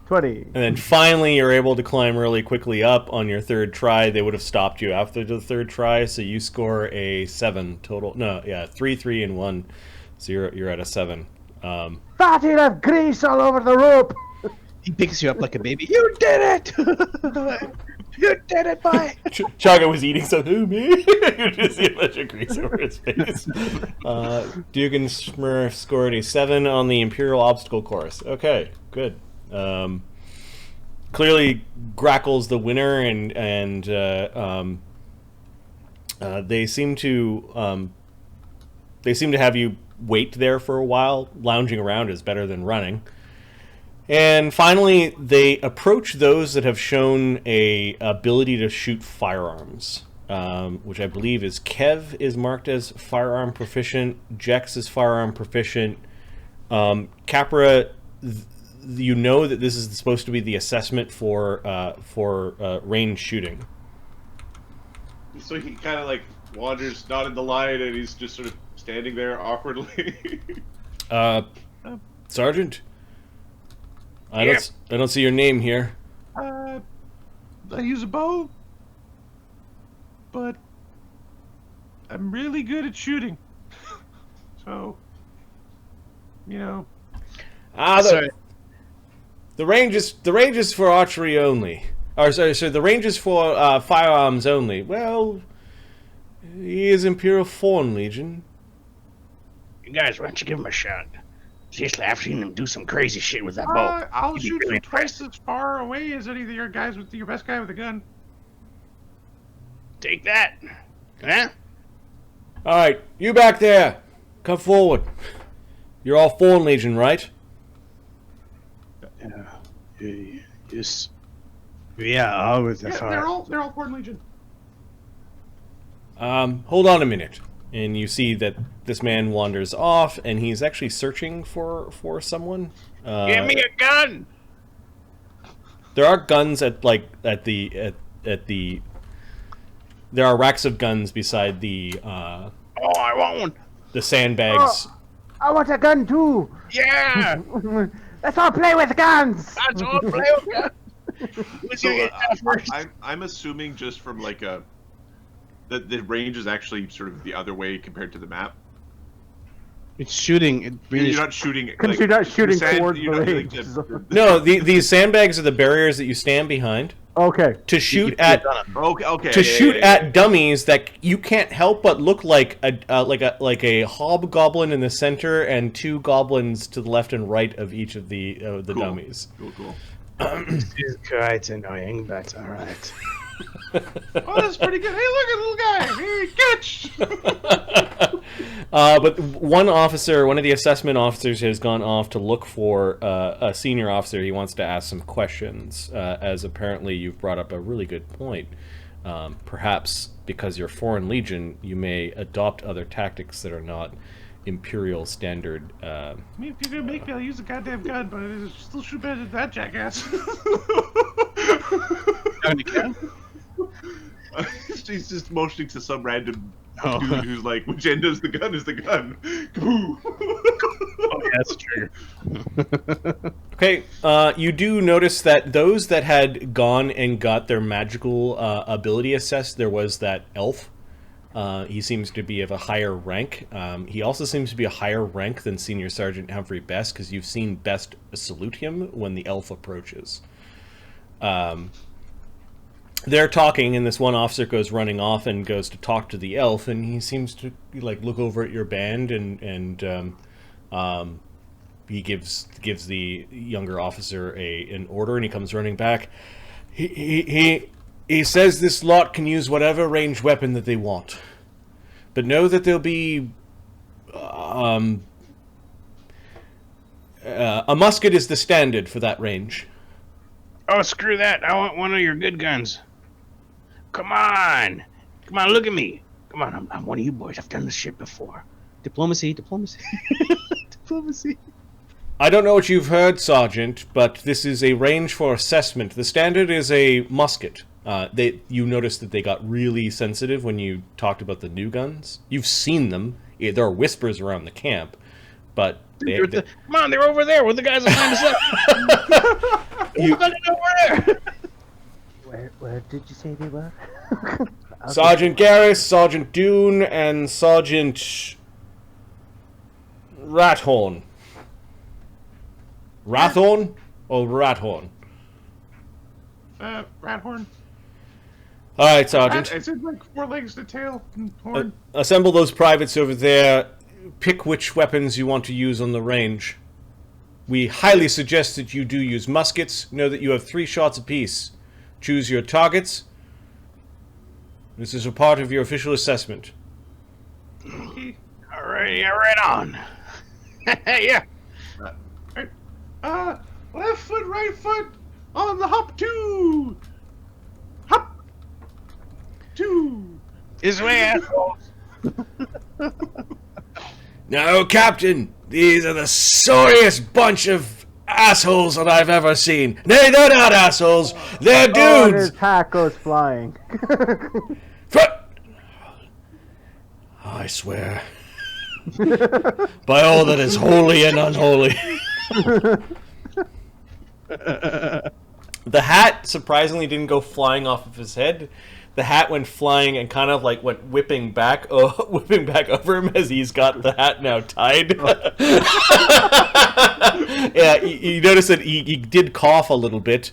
20. And then finally you're able to climb really quickly up on your third try. They would have stopped you after the third try, so you score a 7 total. No, yeah, 3, 3, and 1. So you're at a 7. Thought he'd have grease all over the rope! He picks you up like a baby. You did it! You did it, boy! Chagga was eating something. Ooh, me? You just see a bunch of grease over his face. Dugganschmirph scored a 7 on the Imperial obstacle course. Okay, good. Clearly, Grakkel's the winner, and they seem to have you wait there for a while. Lounging around is better than running. And finally, they approach those that have shown a ability to shoot firearms, which I believe is Kev is marked as firearm proficient, Jex is firearm proficient, Capra. You know that this is supposed to be the assessment for range shooting. So he kind of like wanders not in the line, and he's just sort of standing there awkwardly. Sergeant, I don't see your name here. I use a bow, but I'm really good at shooting. So, you know. The range is for archery only. Or sorry, the range is for firearms only. Well, he is Imperial Foreign Legion. You guys, why don't you give him a shot? Seriously, I've seen him do some crazy shit with that bow. I'll He'd be shoot really from twice as far away as any of your guys with your best guy with a gun. Take that. Huh? All right, you back there, come forward. You're all Foreign Legion, right? Yes. Yeah, all with the Yeah, fire. they're all Foreign Legion. Hold on a minute. And you see that this man wanders off, and he's actually searching for someone. Give me a gun! There are guns at the. There are racks of guns beside the. I want one. The sandbags. Oh, I want a gun too! Yeah! Let's all play with guns! That's all play with guns. Who's So, gonna get that first? I'm assuming just from like that the range is actually sort of the other way compared to the map. It's shooting. You're not shooting. Because you're not shooting sand- towards you're the not doing range. the- No, these sandbags are the barriers that you stand behind Okay. to shoot at. Okay. To shoot at dummies that you can't help but look like a hobgoblin in the center and 2 goblins to the left and right of each of the Cool. dummies. Cool. This is quite annoying, but alright. Oh, that's pretty good. Hey, look at little guy. Hey, catch. But one of the assessment officers has gone off to look for a senior officer. He wants to ask some questions, as apparently you've brought up a really good point. Perhaps because you're Foreign Legion, you may adopt other tactics that are not Imperial standard. I mean, if you're gonna make me, I'll use a goddamn gun, but I still shoot better than that jackass. He's just motioning to some random dude who's like, which end is the gun? Is the gun? Kaboo! Oh, yeah, that's true. Okay, you do notice that those that had gone and got their magical ability assessed, there was that elf. He seems to be of a higher rank. He also seems to be a higher rank than Senior Sergeant Humphrey Best, because you've seen Best salute him when the elf approaches. They're talking, and this one officer goes running off and goes to talk to the elf, and he seems to look over at your band, and he gives the younger officer an order, and he comes running back. He says this lot can use whatever ranged weapon that they want, but know that there'll be a musket is the standard for that range. Oh, screw that. I want one of your good guns. Come on, look at me. Come on, I'm one of you boys. I've done this shit before. Diplomacy. Diplomacy. I don't know what you've heard, Sergeant, but this is a range for assessment. The standard is a musket. You noticed that they got really sensitive when you talked about the new guns. You've seen them. There are whispers around the camp, but... Come on, they're over there with the guys that signed us up. Over there. Where did you say they were? Sergeant Garris, Sergeant Dune, and Sergeant... Rathorn. Rathorn or Rathorn? Rathorn. All right, Sergeant. It's like 4 legs to tail and horn. Assemble those privates over there. Pick which weapons you want to use on the range. We highly suggest that you do use muskets. Know that you have 3 shots apiece. Choose your targets. This is a part of your official assessment. All right, yeah, right on. Yeah. Left foot, right foot, on the hop 2. Hop 2. This way, assholes. No, Captain. These are the sorriest bunch of assholes that I've ever seen. Nay, they're not assholes. They're Oh, and dudes. his hat goes flying. Foot. I swear. By all that is holy and unholy. The hat surprisingly didn't go flying off of his head. The hat went flying and kind of like went whipping back over him as he's got the hat now tied. Yeah, you notice that he did cough a little bit.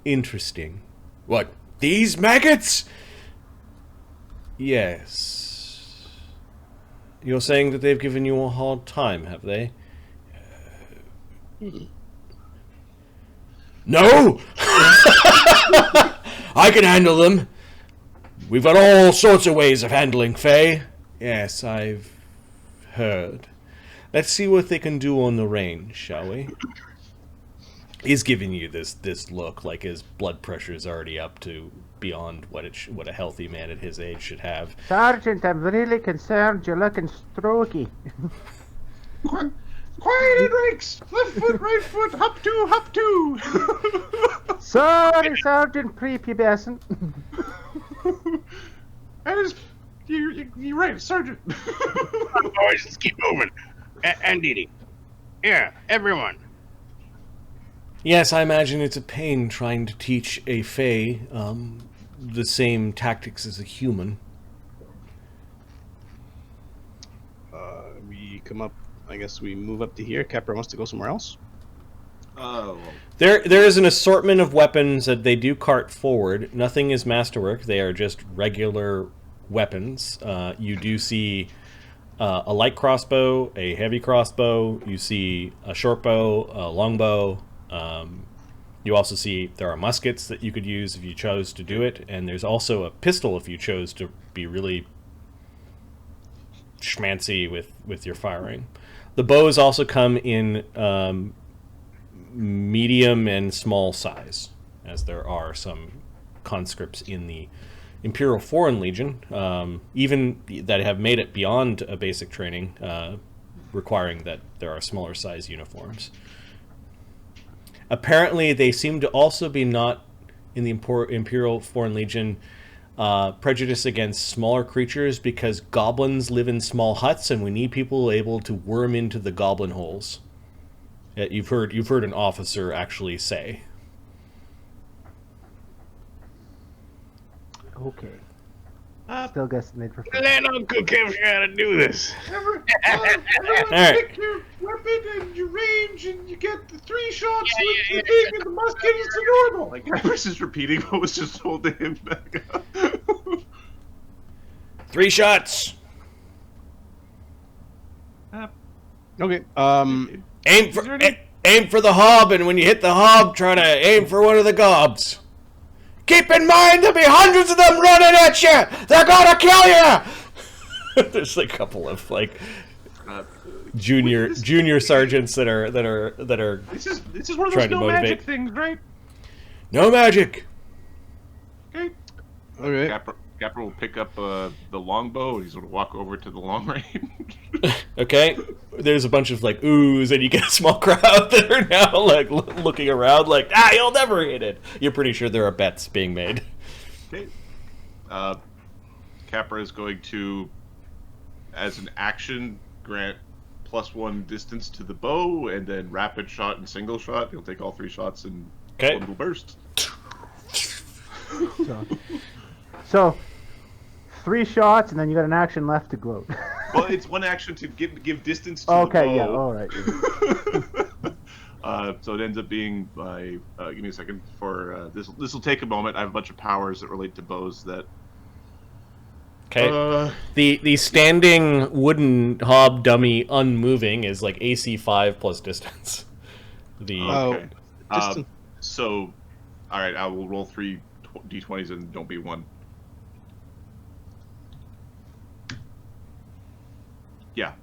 Interesting. What? These maggots? Yes. You're saying that they've given you a hard time, have they? No! I can handle them. We've got all sorts of ways of handling Fae. Yes, I've heard. Let's see what they can do on the range, shall we? He's giving you this look like his blood pressure is already up to beyond what a healthy man at his age should have. Sergeant, I'm really concerned you're looking strokey. Quiet in ranks. Left foot, right foot, hop 2, hop 2. Sorry, Sergeant Prepubescent. That is, you're right, Sergeant. Boys, let's keep moving. And Dee Dee. Yeah, everyone. Yes, I imagine it's a pain trying to teach a Fae the same tactics as a human. We come up. I guess we move up to here. Capra wants to go somewhere else. Oh. There is an assortment of weapons that they do cart forward. Nothing is masterwork. They are just regular weapons. You do see a light crossbow, a heavy crossbow. You see a short bow, a long bow. You also see there are muskets that you could use if you chose to do it. And there's also a pistol if you chose to be really schmancy with your firing. The bows also come in medium and small size, as there are some conscripts in the Imperial Foreign Legion, even that have made it beyond a basic training, requiring that there are smaller size uniforms. Apparently, they seem to also be not in the Imperial Foreign Legion prejudice against smaller creatures because goblins live in small huts and we need people able to worm into the goblin holes. You've heard an officer actually say. Okay. Still guessing they'd prefer. Let Uncle Kev show you how to do this. Everyone Alright. pick your weapon and your range, and you get the 3 shots with the big and the musket is the normal. Like, I was just repeating what was just told to him back up. 3 shots. Okay. Aim for the hob, and when you hit the hob, try to aim for one of the gobs. Keep in mind, there'll be hundreds of them running at you. They're gonna kill you. There's a couple of like junior sergeants that are This is one of trying those to no motivate. magic things, right? No magic. Okay. Okay. Capra will pick up the longbow, and he's going to walk over to the long range. Okay, there's a bunch of like oohs, and you get a small crowd that are now like looking around, like you'll never hit it. You're pretty sure there are bets being made. Okay. Capra is going to, as an action, grant +1 distance to the bow, and then rapid shot and single shot. He'll take all 3 shots in one little burst. So 3 shots, and then you got an action left to gloat. Well, it's 1 action to give distance to the bow. Okay, yeah, all right. So it ends up being by. Give me a second for this. This will take a moment. I have a bunch of powers that relate to bows that. Okay. The standing wooden hob dummy unmoving is like AC 5 plus distance. Okay. So, all right. I will roll 3 d20s and don't be 1. Yeah.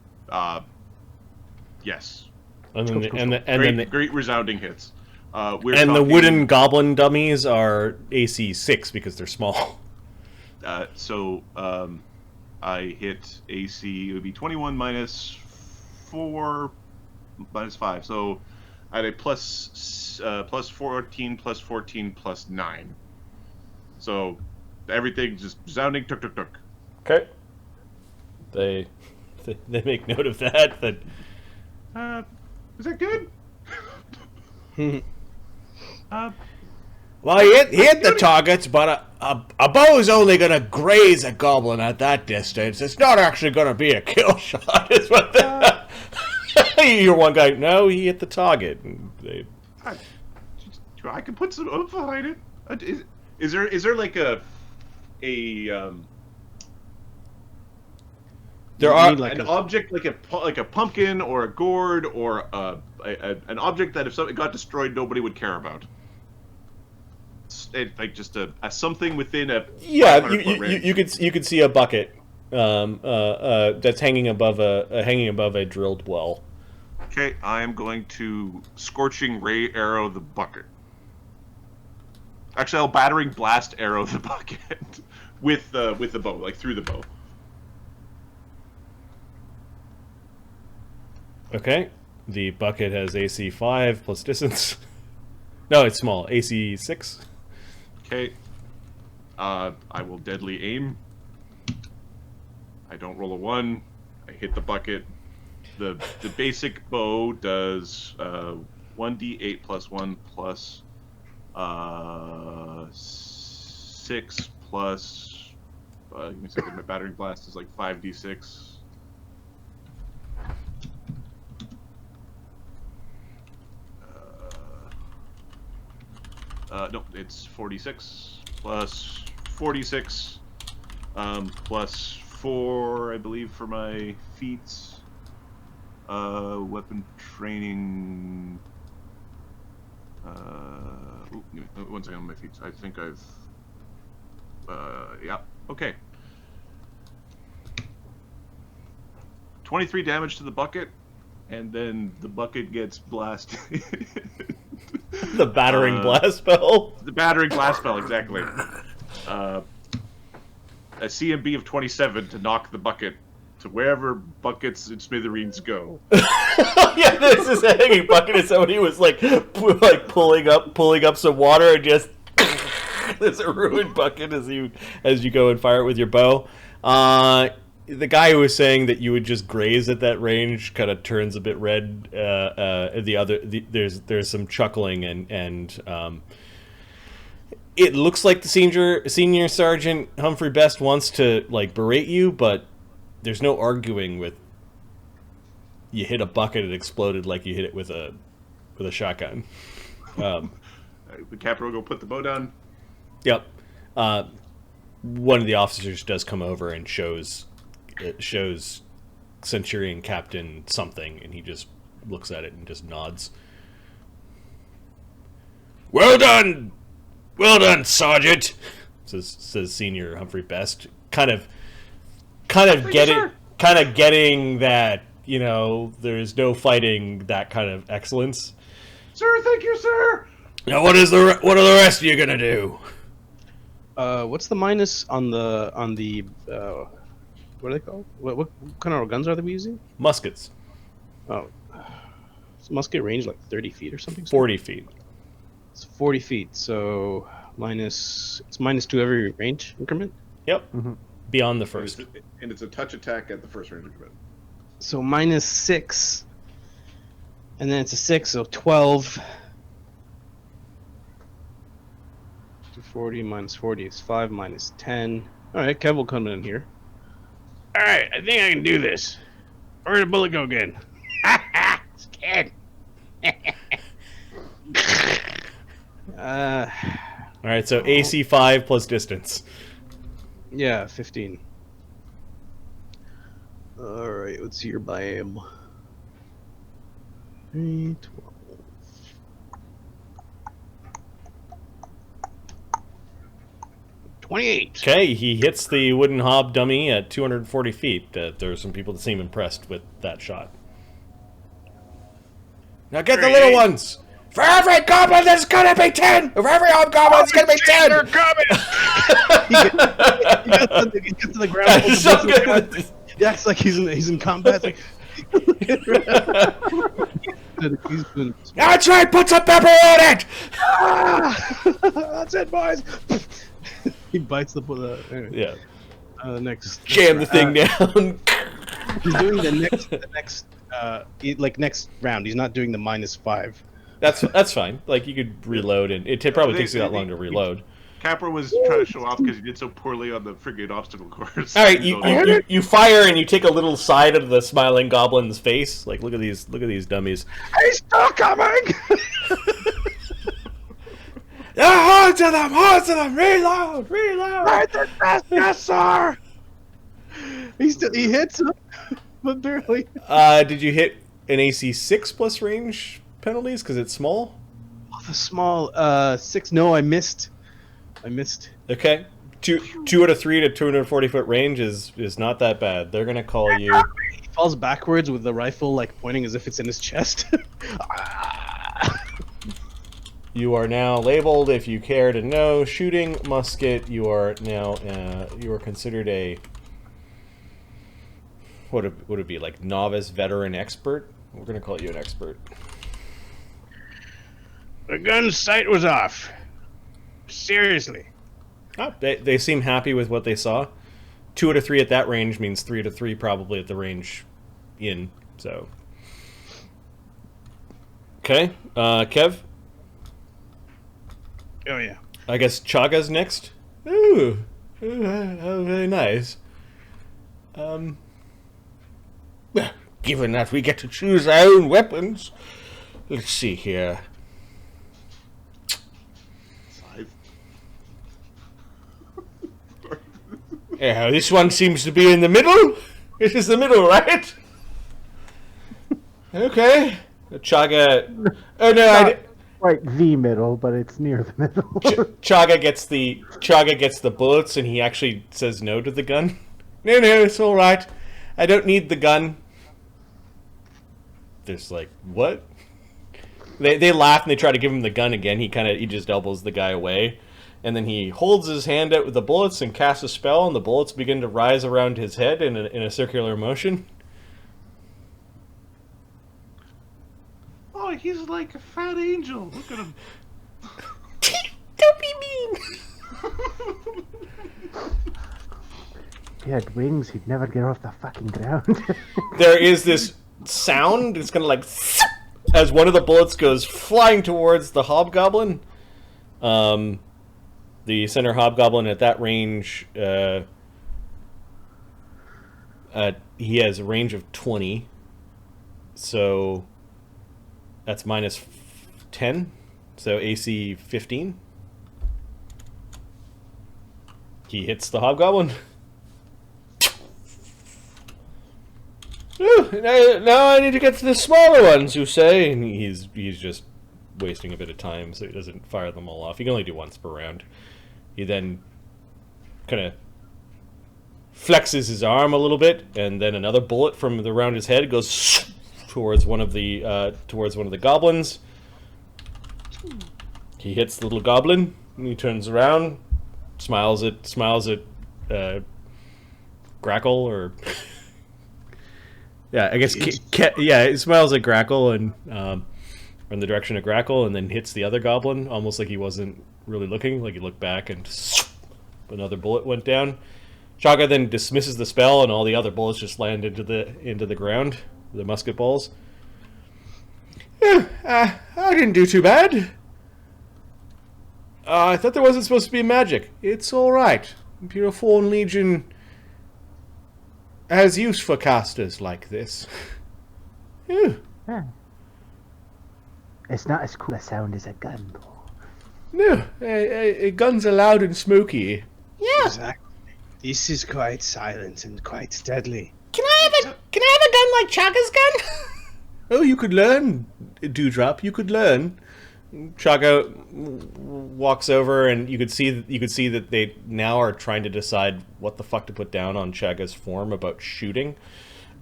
Yes. And then Great resounding hits. The wooden goblin dummies are AC 6 because they're small. So I hit AC. It would be 21 minus 4 minus 5. So I had a plus 14 plus 14 plus 9. So everything just resounding tuk tuk tuk. Okay. They make note of that. Is that good? Well, he hit the targets, but a bow is only going to graze a goblin at that distance. It's not actually going to be a kill shot. Is what you're one guy. No, he hit the target. I can put some oomph behind it. Is there like a there are like an object like a pumpkin or a gourd or an object that if something got destroyed nobody would care about. Like just a something within a you could see a bucket that's hanging above a drilled well. Okay, I am going to scorching ray arrow the bucket. Actually, I'll battering blast arrow the bucket with the bow, like through the bow. Okay, the bucket has AC 5 plus distance. No, it's small. AC 6. Okay. I will deadly aim. I don't roll a 1. I hit the bucket. The basic bow does 1d8 plus 1 plus 6 plus. Give me a second. My battering blast is like 5d6. No, it's 46 plus 46 plus 4, I believe, for my feats. Weapon training. Give me 1 second on my feats. I think I've. Yeah. Okay. 23 damage to the bucket, and then the bucket gets blasted. The battering blast spell? The battering blast spell, exactly. A CMB of 27 to knock the bucket to wherever buckets and smithereens go. Yeah, this is a hanging bucket, and somebody was like pulling up some water, and just there's a ruined bucket as you go and fire it with your bow. The guy who was saying that you would just graze at that range kind of turns a bit red. There's some chuckling and it looks like the senior sergeant Humphrey Best wants to like berate you, but there's no arguing with. You hit a bucket, it exploded like you hit it with a shotgun. The Capra will go put the bow down. Yep. One of the officers does come over and shows Centurion Captain something, and he just looks at it and just nods. Well done, Sergeant. Says Senior Humphrey Best, kind of getting that, you know, there's no fighting that kind of excellence. Sir, thank you, sir. Now, what are the rest of you gonna do? What's the minus on the what are they called? What kind of guns are they using? Muskets. Oh, is musket range like 30 feet or something? 40 feet. It's 40 feet, so it's -2 every range increment. Yep. Beyond the first. And it's a touch attack at the first range increment. So -6, and then it's a 6, so 12. 40 minus 40 is 5 minus 10. All right, Kev will come in here. All right, I think I can do this. Where did the bullet go again? Scared. All right, so AC 5 plus distance. Yeah, 15. All right, let's see your biome. 3, 12. 28. Okay, he hits the wooden hob dummy at 240 feet. There are some people that seem impressed with that shot. Now get the little ones! For every goblin, there's gonna be 10! For every hobgoblin, there's gonna be 10! They're coming! he gets to the ground. That's so good. Yeah, it's like he's in combat. Like, That's right, put some pepper on it! That's it, boys! He bites the anyway. Yeah. Next. Jam the thing down. He's doing the next next round. He's not doing the -5. That's fine. Like, you could reload, and it probably takes you that long to reload. Capra was trying to show off because he did so poorly on the friggin' obstacle course. All right, you fire and you take a little side of the smiling goblin's face. Like, look at these dummies. He's still coming. Hordes of them! Reload! Right there, yes, sir. He hits him, but barely. Did you hit an AC 6 plus range penalties because it's small? Oh, the small 6. No, I missed. Okay, 2 out of 3 to 240-foot range is not that bad. They're gonna call you. He falls backwards with the rifle like pointing as if it's in his chest. You are now labeled, if you care to know, shooting musket. You are now you are considered a what would it be, like novice, veteran, expert? We're gonna call you an expert. The gun's sight was off. Seriously. Oh, they seem happy with what they saw. 2 out of 3 at that range means 3 out of 3 probably at the range in. So okay, Kev. Oh yeah. I guess Chagga's next. Ooh, how very nice. Well, given that we get to choose our own weapons, let's see here. 5. Yeah, this one seems to be in the middle. This is the middle, right? Okay. Chagga. Oh no, Right, the middle, but it's near the middle. Chagga gets the bullets, and he actually says no to the gun. No, it's all right. I don't need the gun. There's like, what? They laugh and they try to give him the gun again. He just elbows the guy away, and then he holds his hand out with the bullets and casts a spell, and the bullets begin to rise around his head in a circular motion. Oh, he's like a fat angel. Look at him. Don't be mean. If he had wings, he'd never get off the fucking ground. There is this sound. It's kind of like as one of the bullets goes flying towards the hobgoblin. The center hobgoblin at that range, he has a range of 20. So that's minus 10. So AC 15. He hits the hobgoblin. Now I need to get to the smaller ones, you say? And he's just wasting a bit of time, so he doesn't fire them all off. He can only do once per round. He then kind of flexes his arm a little bit, and then another bullet from around his head goes towards one of the goblins. He hits the little goblin, and he turns around, smiles at Grakkel, or yeah, I guess he smiles at Grakkel and in the direction of Grakkel, and then hits the other goblin, almost like he wasn't really looking. Like he looked back and another bullet went down. Chagga then dismisses the spell, and all the other bullets just land into the ground, the musket balls. I didn't do too bad. I thought there wasn't supposed to be magic. It's all right. Imperial Fallen Legion has use for casters like this. Yeah. It's not as cool a sound as a gun, though. No, guns are loud and smoky. Yeah. Exactly. This is quite silent and quite deadly. Can I have a gun like Chagga's gun? Oh, you could learn, Dewdrop. You could learn. Chagga walks over, and you could see that they now are trying to decide what the fuck to put down on Chagga's form about shooting.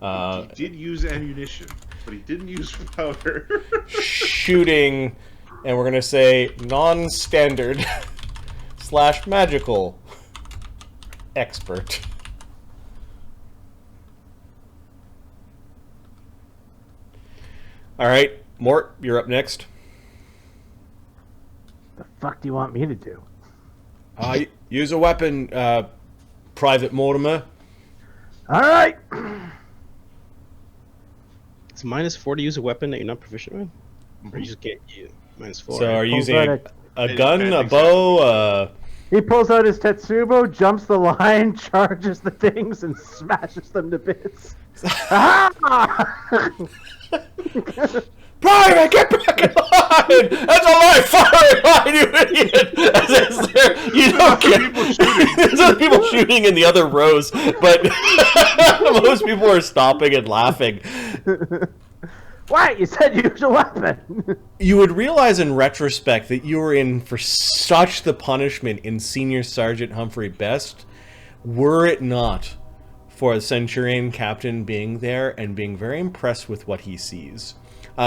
He did use ammunition, but he didn't use powder. Shooting, and we're gonna say non-standard / magical expert. All right, Mort, you're up next. The fuck do you want me to do? Use a weapon, Private Mortimer. All right. It's -4 to use a weapon that you're not proficient with? Or you just can't use -4? So are you using Pulls a gun, a bow, He pulls out his Tetsubo, jumps the line, charges the things, and smashes them to bits. Private, get back in line! That's a live firing line, you idiot! You don't get there's other people shooting in the other rows, but most people are stopping and laughing. What? You said use a weapon. You would realize in retrospect that you were in for such the punishment in Senior Sergeant Humphrey Best, were it not for a Centurion captain being there and being very impressed with what he sees.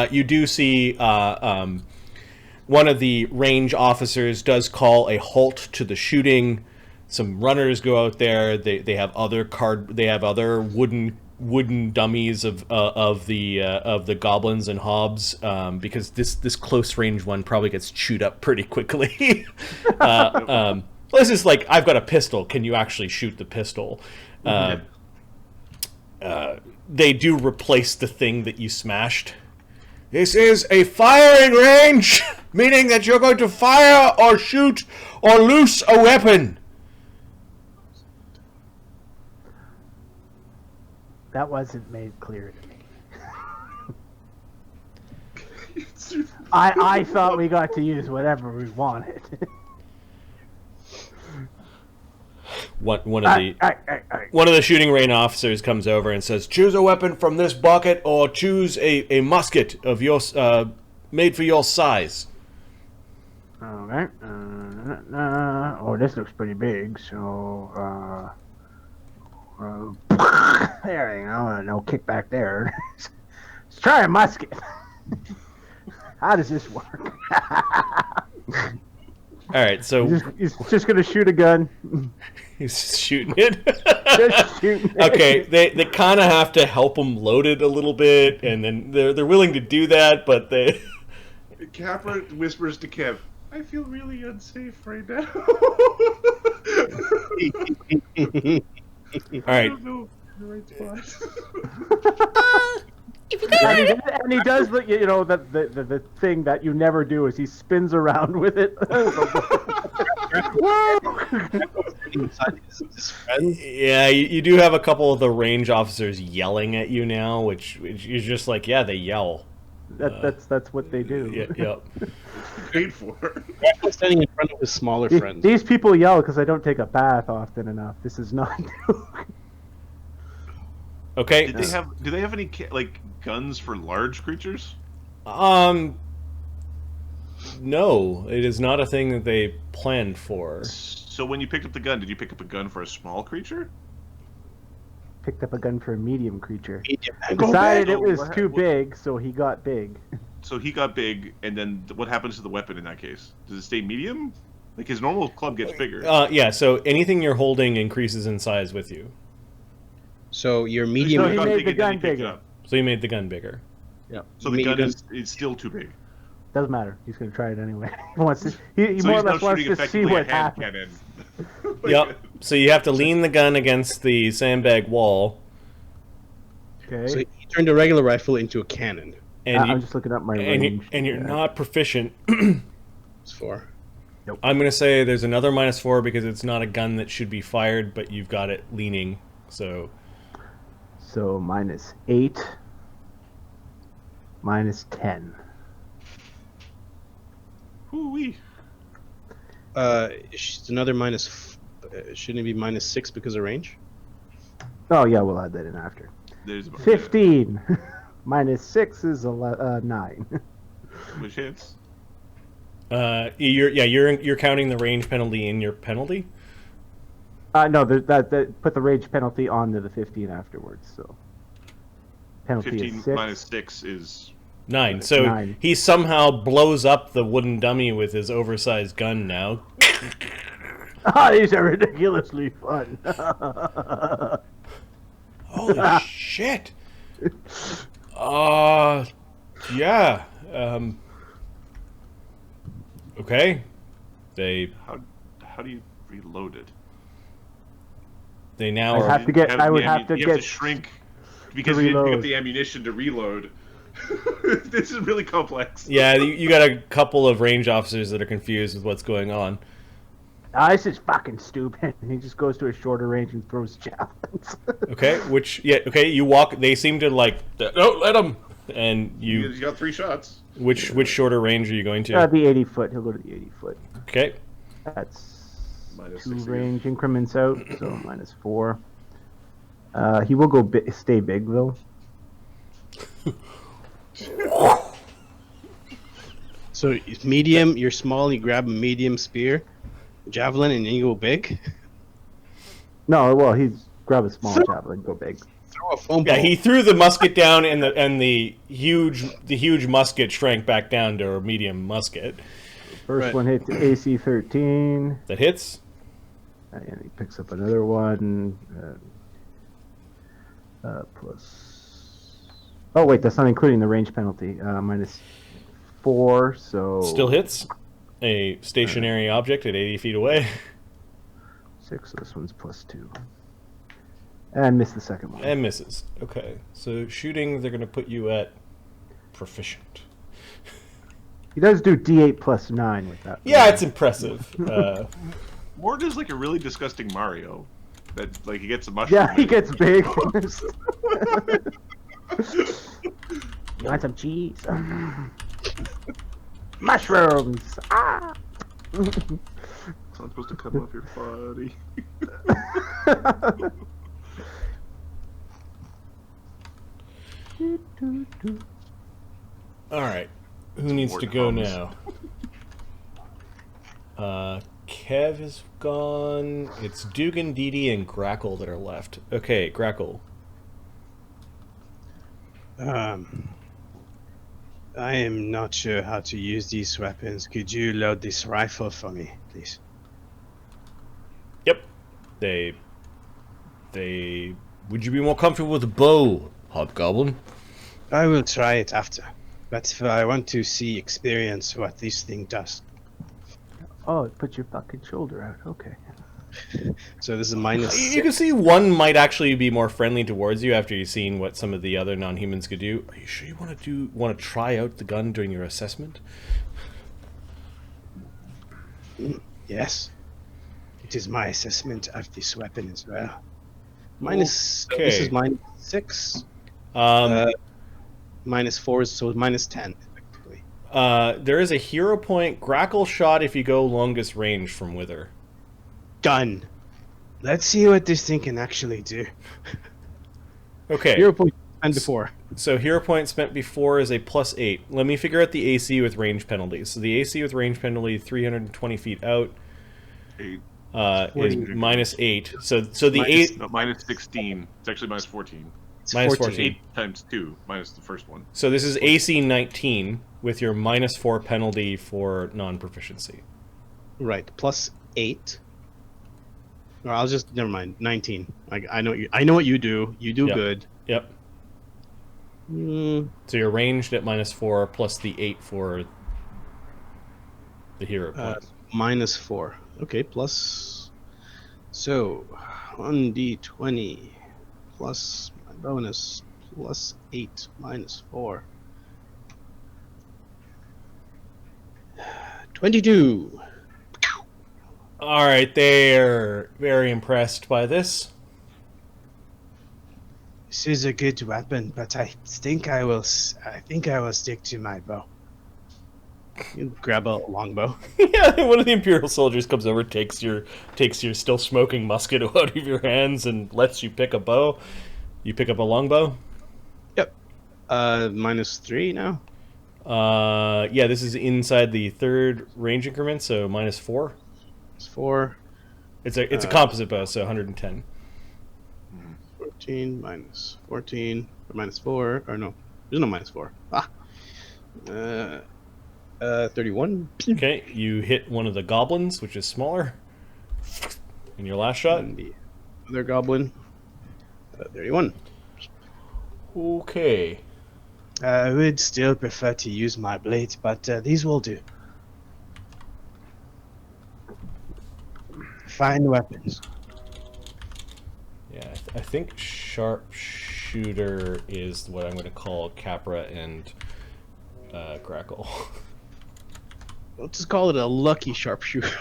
You do see one of the range officers does call a halt to the shooting. Some runners go out there. They have other wooden dummies of the goblins and hobs, because this close range one probably gets chewed up pretty quickly. This is like, I've got a pistol. Can you actually shoot the pistol? They do replace the thing that you smashed. This is a firing range, meaning that you're going to fire or shoot or loose a weapon. That wasn't made clear to me. I thought we got to use whatever we wanted. One of the shooting range officers comes over and says, "Choose a weapon from this bucket, or choose a musket of your made for your size." Okay. Oh, this looks pretty big. So, there you go. No kickback there. Let's try a musket. How does this work? All right, so he's just gonna shoot a gun. He's just shooting it. Just shooting it. Okay, they kind of have to help him load it a little bit, and then they're willing to do that, but they. Capra whispers to Kev, "I feel really unsafe right now." All right. I don't know the right spot. If you guys And he does the thing that you never do is he spins around with it. Yeah, you do have a couple of the range officers yelling at you now, which is just like, yeah, they yell. That's what they do. Yep. Paid for. Standing in front of his smaller friends. These people yell because I don't take a bath often enough. This is not. Okay. Do they have any guns for large creatures? No, it is not a thing that they planned for. So when you picked up the gun, did you pick up a gun for a small creature? Picked up a gun for a medium creature. Medium. Decided it was too big, so he got big. So he got big, and then what happens to the weapon in that case? Does it stay medium? Like his normal club gets bigger. Yeah, so anything you're holding increases in size with you. So your So medium. he Gun made big the and then gun he picked it bigger. up. So you made the gun bigger. So the gun gun- is still too big. Doesn't matter. He's gonna try it anyway. He wants to. He So more or he's now less wants shooting to see effectively a what hand happens. cannon. Yep. So you have to lean the gun against the sandbag wall, Okay. So he turned a regular rifle into a cannon. and I'm you, just looking up my and, range. you're not proficient. It's 4. I'm gonna say there's another -4 because it's not a gun that should be fired, but you've got it leaning. So So -8, -10. Hoo-wee. It's another shouldn't it be -6 because of range? Oh yeah, we'll add that in after. There's 15 -6 is 9. which hits. you're counting the range penalty in your penalty. No, that put the range penalty onto the 15 afterwards. So penalty 15 is 6. minus 6 is 9. So 9. he somehow blows up the wooden dummy with his oversized gun now. Ah, these are ridiculously fun. Holy shit! Yeah. Okay. how do you reload it? They now I'd are. have to get. I would have to you have to get. shrink because you didn't pick reload. up the ammunition to reload. This is really complex. Yeah, you got a couple of range officers that are confused with what's going on. This is fucking stupid. He just goes to a shorter range and throws javelins. Okay, you walk. They seem to like. No, let them. And You got 3 shots. which shorter range are you going to? The 80 foot. He'll go to the 80 foot. Okay. That's Minus 2 6 again. range increments out, so -4. He will go stay big though. So it's medium, you're small, you grab a medium spear, javelin, and then you go big. No, well, he's grab a small javelin, go big. Throw a foam Yeah, ball. he threw the musket down, and the huge musket shrank back down to a medium musket. First Right. one hits AC 13, That hits. and he picks up another one. Plus. Oh wait, that's not including the range penalty. -4, so Still hits. A stationary object at 80 feet away. 6. So this one's +2, and miss the second one. And misses. Okay. So shooting, they're going to put you at proficient. He does do D8 +9 with that. Yeah, it's impressive. Mort is like a really disgusting Mario. That like he gets a mushroom. Yeah, he gets big. You want some cheese? Mushrooms! Ah! It's not supposed to come off your body. All right. Who needs to go now? Kev is gone. It's Duggan, Dee Dee, and Grakkel that are left. Okay, Grakkel. I am not sure how to use these weapons. Could you load this rifle for me, please? Yep. Would you be more comfortable with a bow, Hobgoblin? I will try it after. But I want to experience what this thing does. Oh, it puts your fucking shoulder out. Okay. So this is minus You can see one might actually be more friendly towards you after you've seen what some of the other non-humans could do. Are you sure you want to try out the gun during your assessment? Yes. It is my assessment of this weapon as well. Minus. Okay. This is -6. -4, so -10 effectively. There is a hero point Grakkel shot if you go longest range from Wither. Done. Let's see what this thing can actually do. Okay. 0 point and before. So hero point spent before is a +8. Let me figure out the AC with range penalties. So the AC with range penalty 320 feet out 8. is -8. So the minus, 8 no, minus 16. It's actually minus 14. It's minus 14. 14. 8 times 2 minus the first one. So this is AC 19 with your -4 penalty for non-proficiency. Right, plus 8. Or I'll just never mind. 19. I know you. I know what you do. You do Yep. good. Yep. Mm, So you're ranged at -4 plus the 8 for the hero point. -4. Okay, plus. So 1d20 plus my bonus plus 8 -4. 22. All right, they're very impressed by this. This is a good weapon, but I think I will stick to my bow. You grab a longbow. Yeah, one of the Imperial soldiers comes over, takes your still smoking musket out of your hands, and lets you pick a bow. You pick up a longbow. Yep. -3 now. Yeah, this is inside the 3rd range increment, so -4. It's 4. It's a composite bow, so 110. 14 minus 14 or -4 or no, there's no -4. 31. Okay, you hit one of the goblins, which is smaller, in your last shot. And the other goblin. 31. Okay. I would still prefer to use my blade, but these will do. Fine weapons. Yeah, I think sharpshooter is what I'm going to call Capra and Grakkel. Let's just call it a lucky sharpshooter.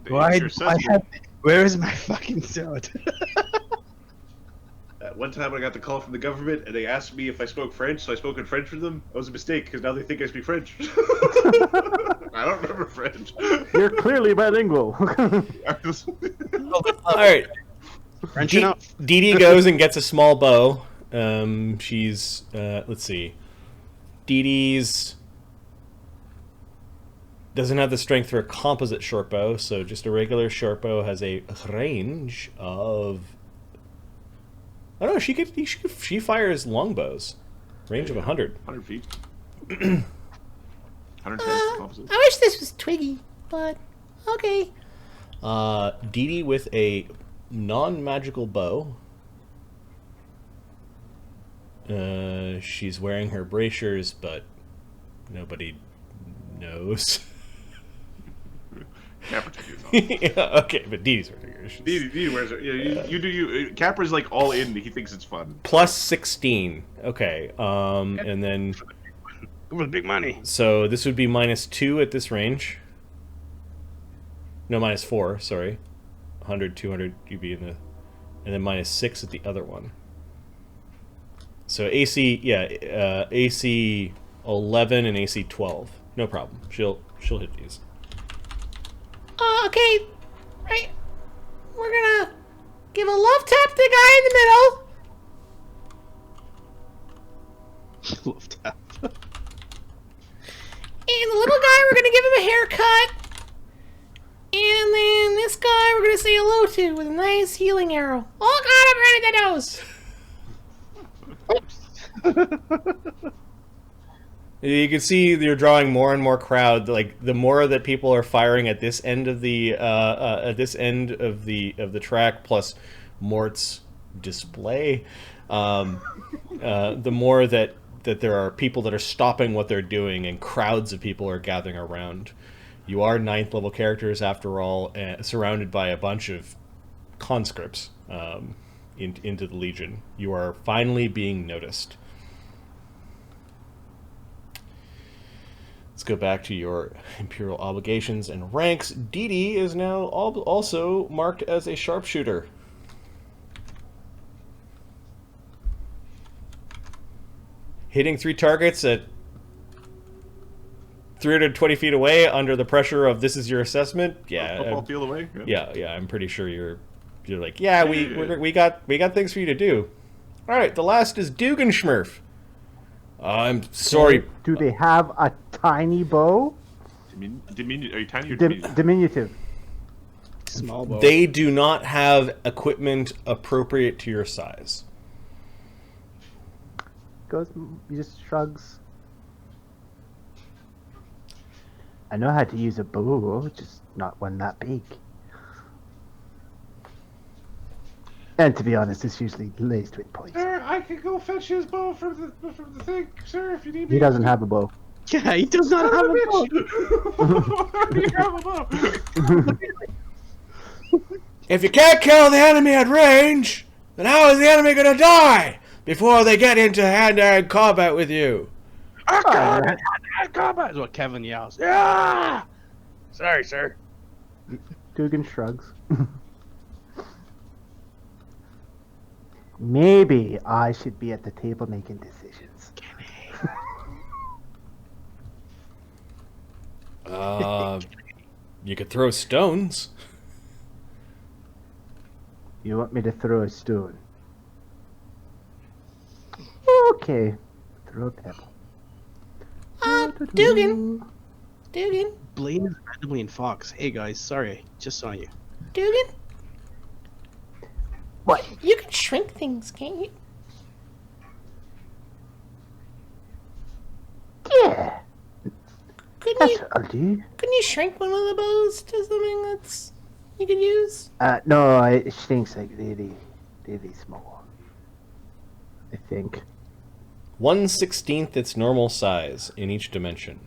Why? Sure says Where is my fucking sword? One time I got the call from the government and they asked me if I spoke French, so I spoke in French for them. That was a mistake because now they think I speak French. I don't remember French. You're clearly bilingual. All right. French enough. Dee Dee goes and gets a small bow. She's let's see. Dee Dee's doesn't have the strength for a composite short bow, so just a regular short bow has a range of. Oh no, she fires longbows, range of 100. 100 feet. 110 composite. I wish this was Twiggy, but okay. Dee Dee with a non-magical bow. She's wearing her bracers, but nobody knows. Capra took yours off. Yeah, okay, but Dee Dee's wearing her. Dee Dee wears it. Yeah, you do you. Capra's like all in. He thinks it's fun. Plus 16. Okay, and then It was big money. so this would be -2 at this range. No, -4. Sorry, 100, 200. You'd be in the, and then -6 at the other one. So AC, yeah, AC 11 and AC 12. No problem. She'll hit these. Okay, right. We're gonna give a love tap to the guy in the middle. Love tap. And the little guy, we're gonna give him a haircut. And then this guy, we're gonna say hello to with a nice healing arrow. Oh god, I'm right in the nose. You can see you're drawing more and more crowd. Like the more that people are firing at this end of the track, plus Mort's display, the more that there are people that are stopping what they're doing, and crowds of people are gathering around. You are 9th level characters after all, surrounded by a bunch of conscripts into the Legion. You are finally being noticed. Let's go back to your Imperial obligations and ranks. Dee Dee is now also marked as a sharpshooter. Hitting 3 targets at 320 feet away under the pressure of this is your assessment. Yeah, Football field away. yeah. I'm pretty sure you're like, yeah, we got things for you to do. All right, the last is Dugganschmirph. I'm sorry. Do they have a tiny bow? Are you tiny or diminutive? Diminutive. Small bow. They do not have equipment appropriate to your size. He just shrugs. I know how to use a bow, just not one that big. And to be honest, it's usually laced with poison. Sir, I can go fetch his bow from the thing, sir, if you need me. He doesn't have a bow. Yeah, he does not have a bow. You have a bow. If you can't kill the enemy at range, then how is the enemy gonna die before they get into hand-to-hand combat with you? Combat is what Kevin yells. Yeah! Sorry, sir. Duggan shrugs. Maybe I should be at the table making decisions. You could throw stones. You want me to throw a stone? Okay. Throw a pebble. Duggan. Duggan. Blaine is randomly in Fox. Hey guys, sorry, just saw you. Duggan. What? You can shrink things, can't you? Yeah. That's what I'll do. Couldn't you shrink one of the bows to something that's you could use? No, it stinks like really, really small. I think. 1/16 its normal size in each dimension.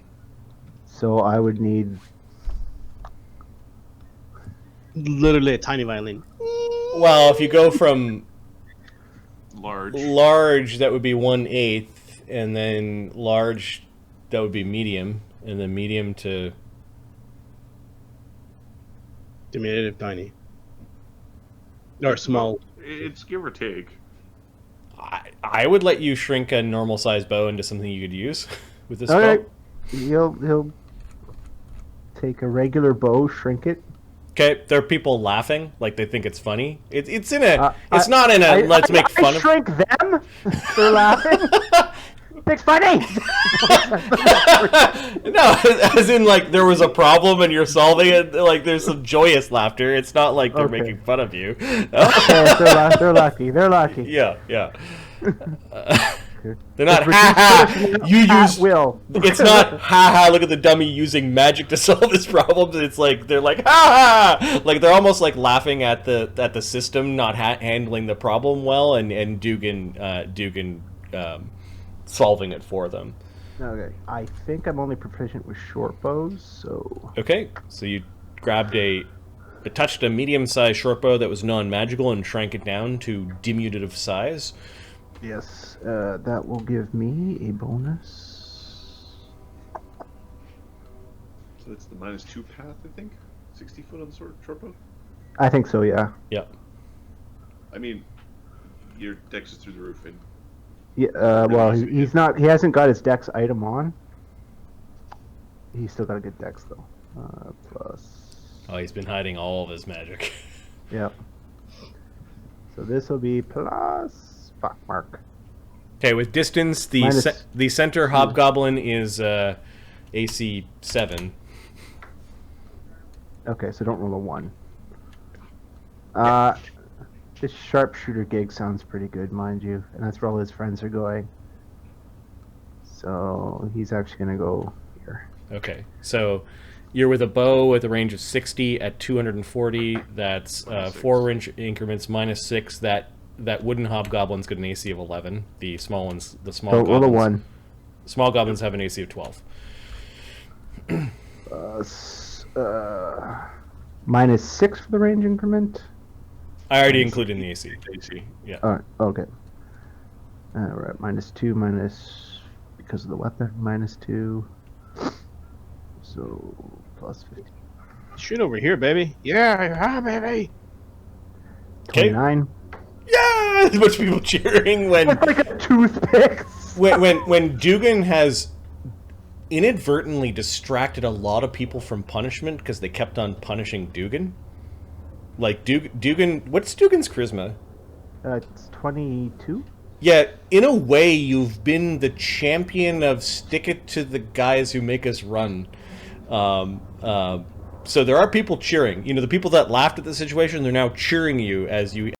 So I would need. Literally a tiny violin. Well, if you go from Large. that would be 1/8, and then large, that would be medium, and then medium to... Diminutive tiny. Or small. It's give or take. I would let you shrink a normal size bow into something you could use with this Okay. bow. He'll take a regular bow, shrink it. Okay, there are people laughing, like they think it's funny. It's in a... it's not in a let's make fun I of... shrink them. They're laughing. It's funny. No, as in like there was a problem and you're solving it. Like there's some joyous laughter. It's not like they're Okay. making fun of you. Okay, they're lucky. They're lucky. Yeah, yeah. They're not ha ha. You use will. It's not ha ha. Look at the dummy using magic to solve this problem. It's like they're like ha ha. Like they're almost like laughing at the system not handling the problem well, and Duggan solving it for them. Okay, I think I'm only proficient with short bows, so. Okay, so you grabbed touched a medium-sized short bow that was non-magical and shrank it down to diminutive size. Yes, that will give me a bonus. So that's the -2 path, I think? 60 foot on the short bow? I think so, yeah. Yeah. I mean, your dex is through the roof, and Yeah, well, he's not. He hasn't got his dex item on. He's still got a good dex though. Plus. Oh, he's been hiding all of his magic. Yep. So this will be plus. Fuck, Mark. Okay, with distance, the center hobgoblin is AC 7. Okay, so don't roll a 1. This sharpshooter gig sounds pretty good, mind you, and that's where all his friends are going. So he's actually gonna go here. Okay, so you're with a bow with a range of 60 at 240. That's 4 range increments -6. That wooden hobgoblin's got an AC of 11. The small ones, the small So goblins, roll a 1. Small goblins have an AC of 12. -6 for the range increment. I already included in the AC. Yeah. Alright, okay. Alright, -2 minus because of the weapon, -2. So plus 15. Shoot over here, baby. Yeah, baby. 29. Yeah! A bunch of people cheering when It's like a toothpick. when Duggan has inadvertently distracted a lot of people from punishment because they kept on punishing Duggan. Like Duggan, what's Duggan's charisma? It's 22. Yeah, in a way, you've been the champion of stick it to the guys who make us run. So there are people cheering. You know, the people that laughed at the situation, they're now cheering you as you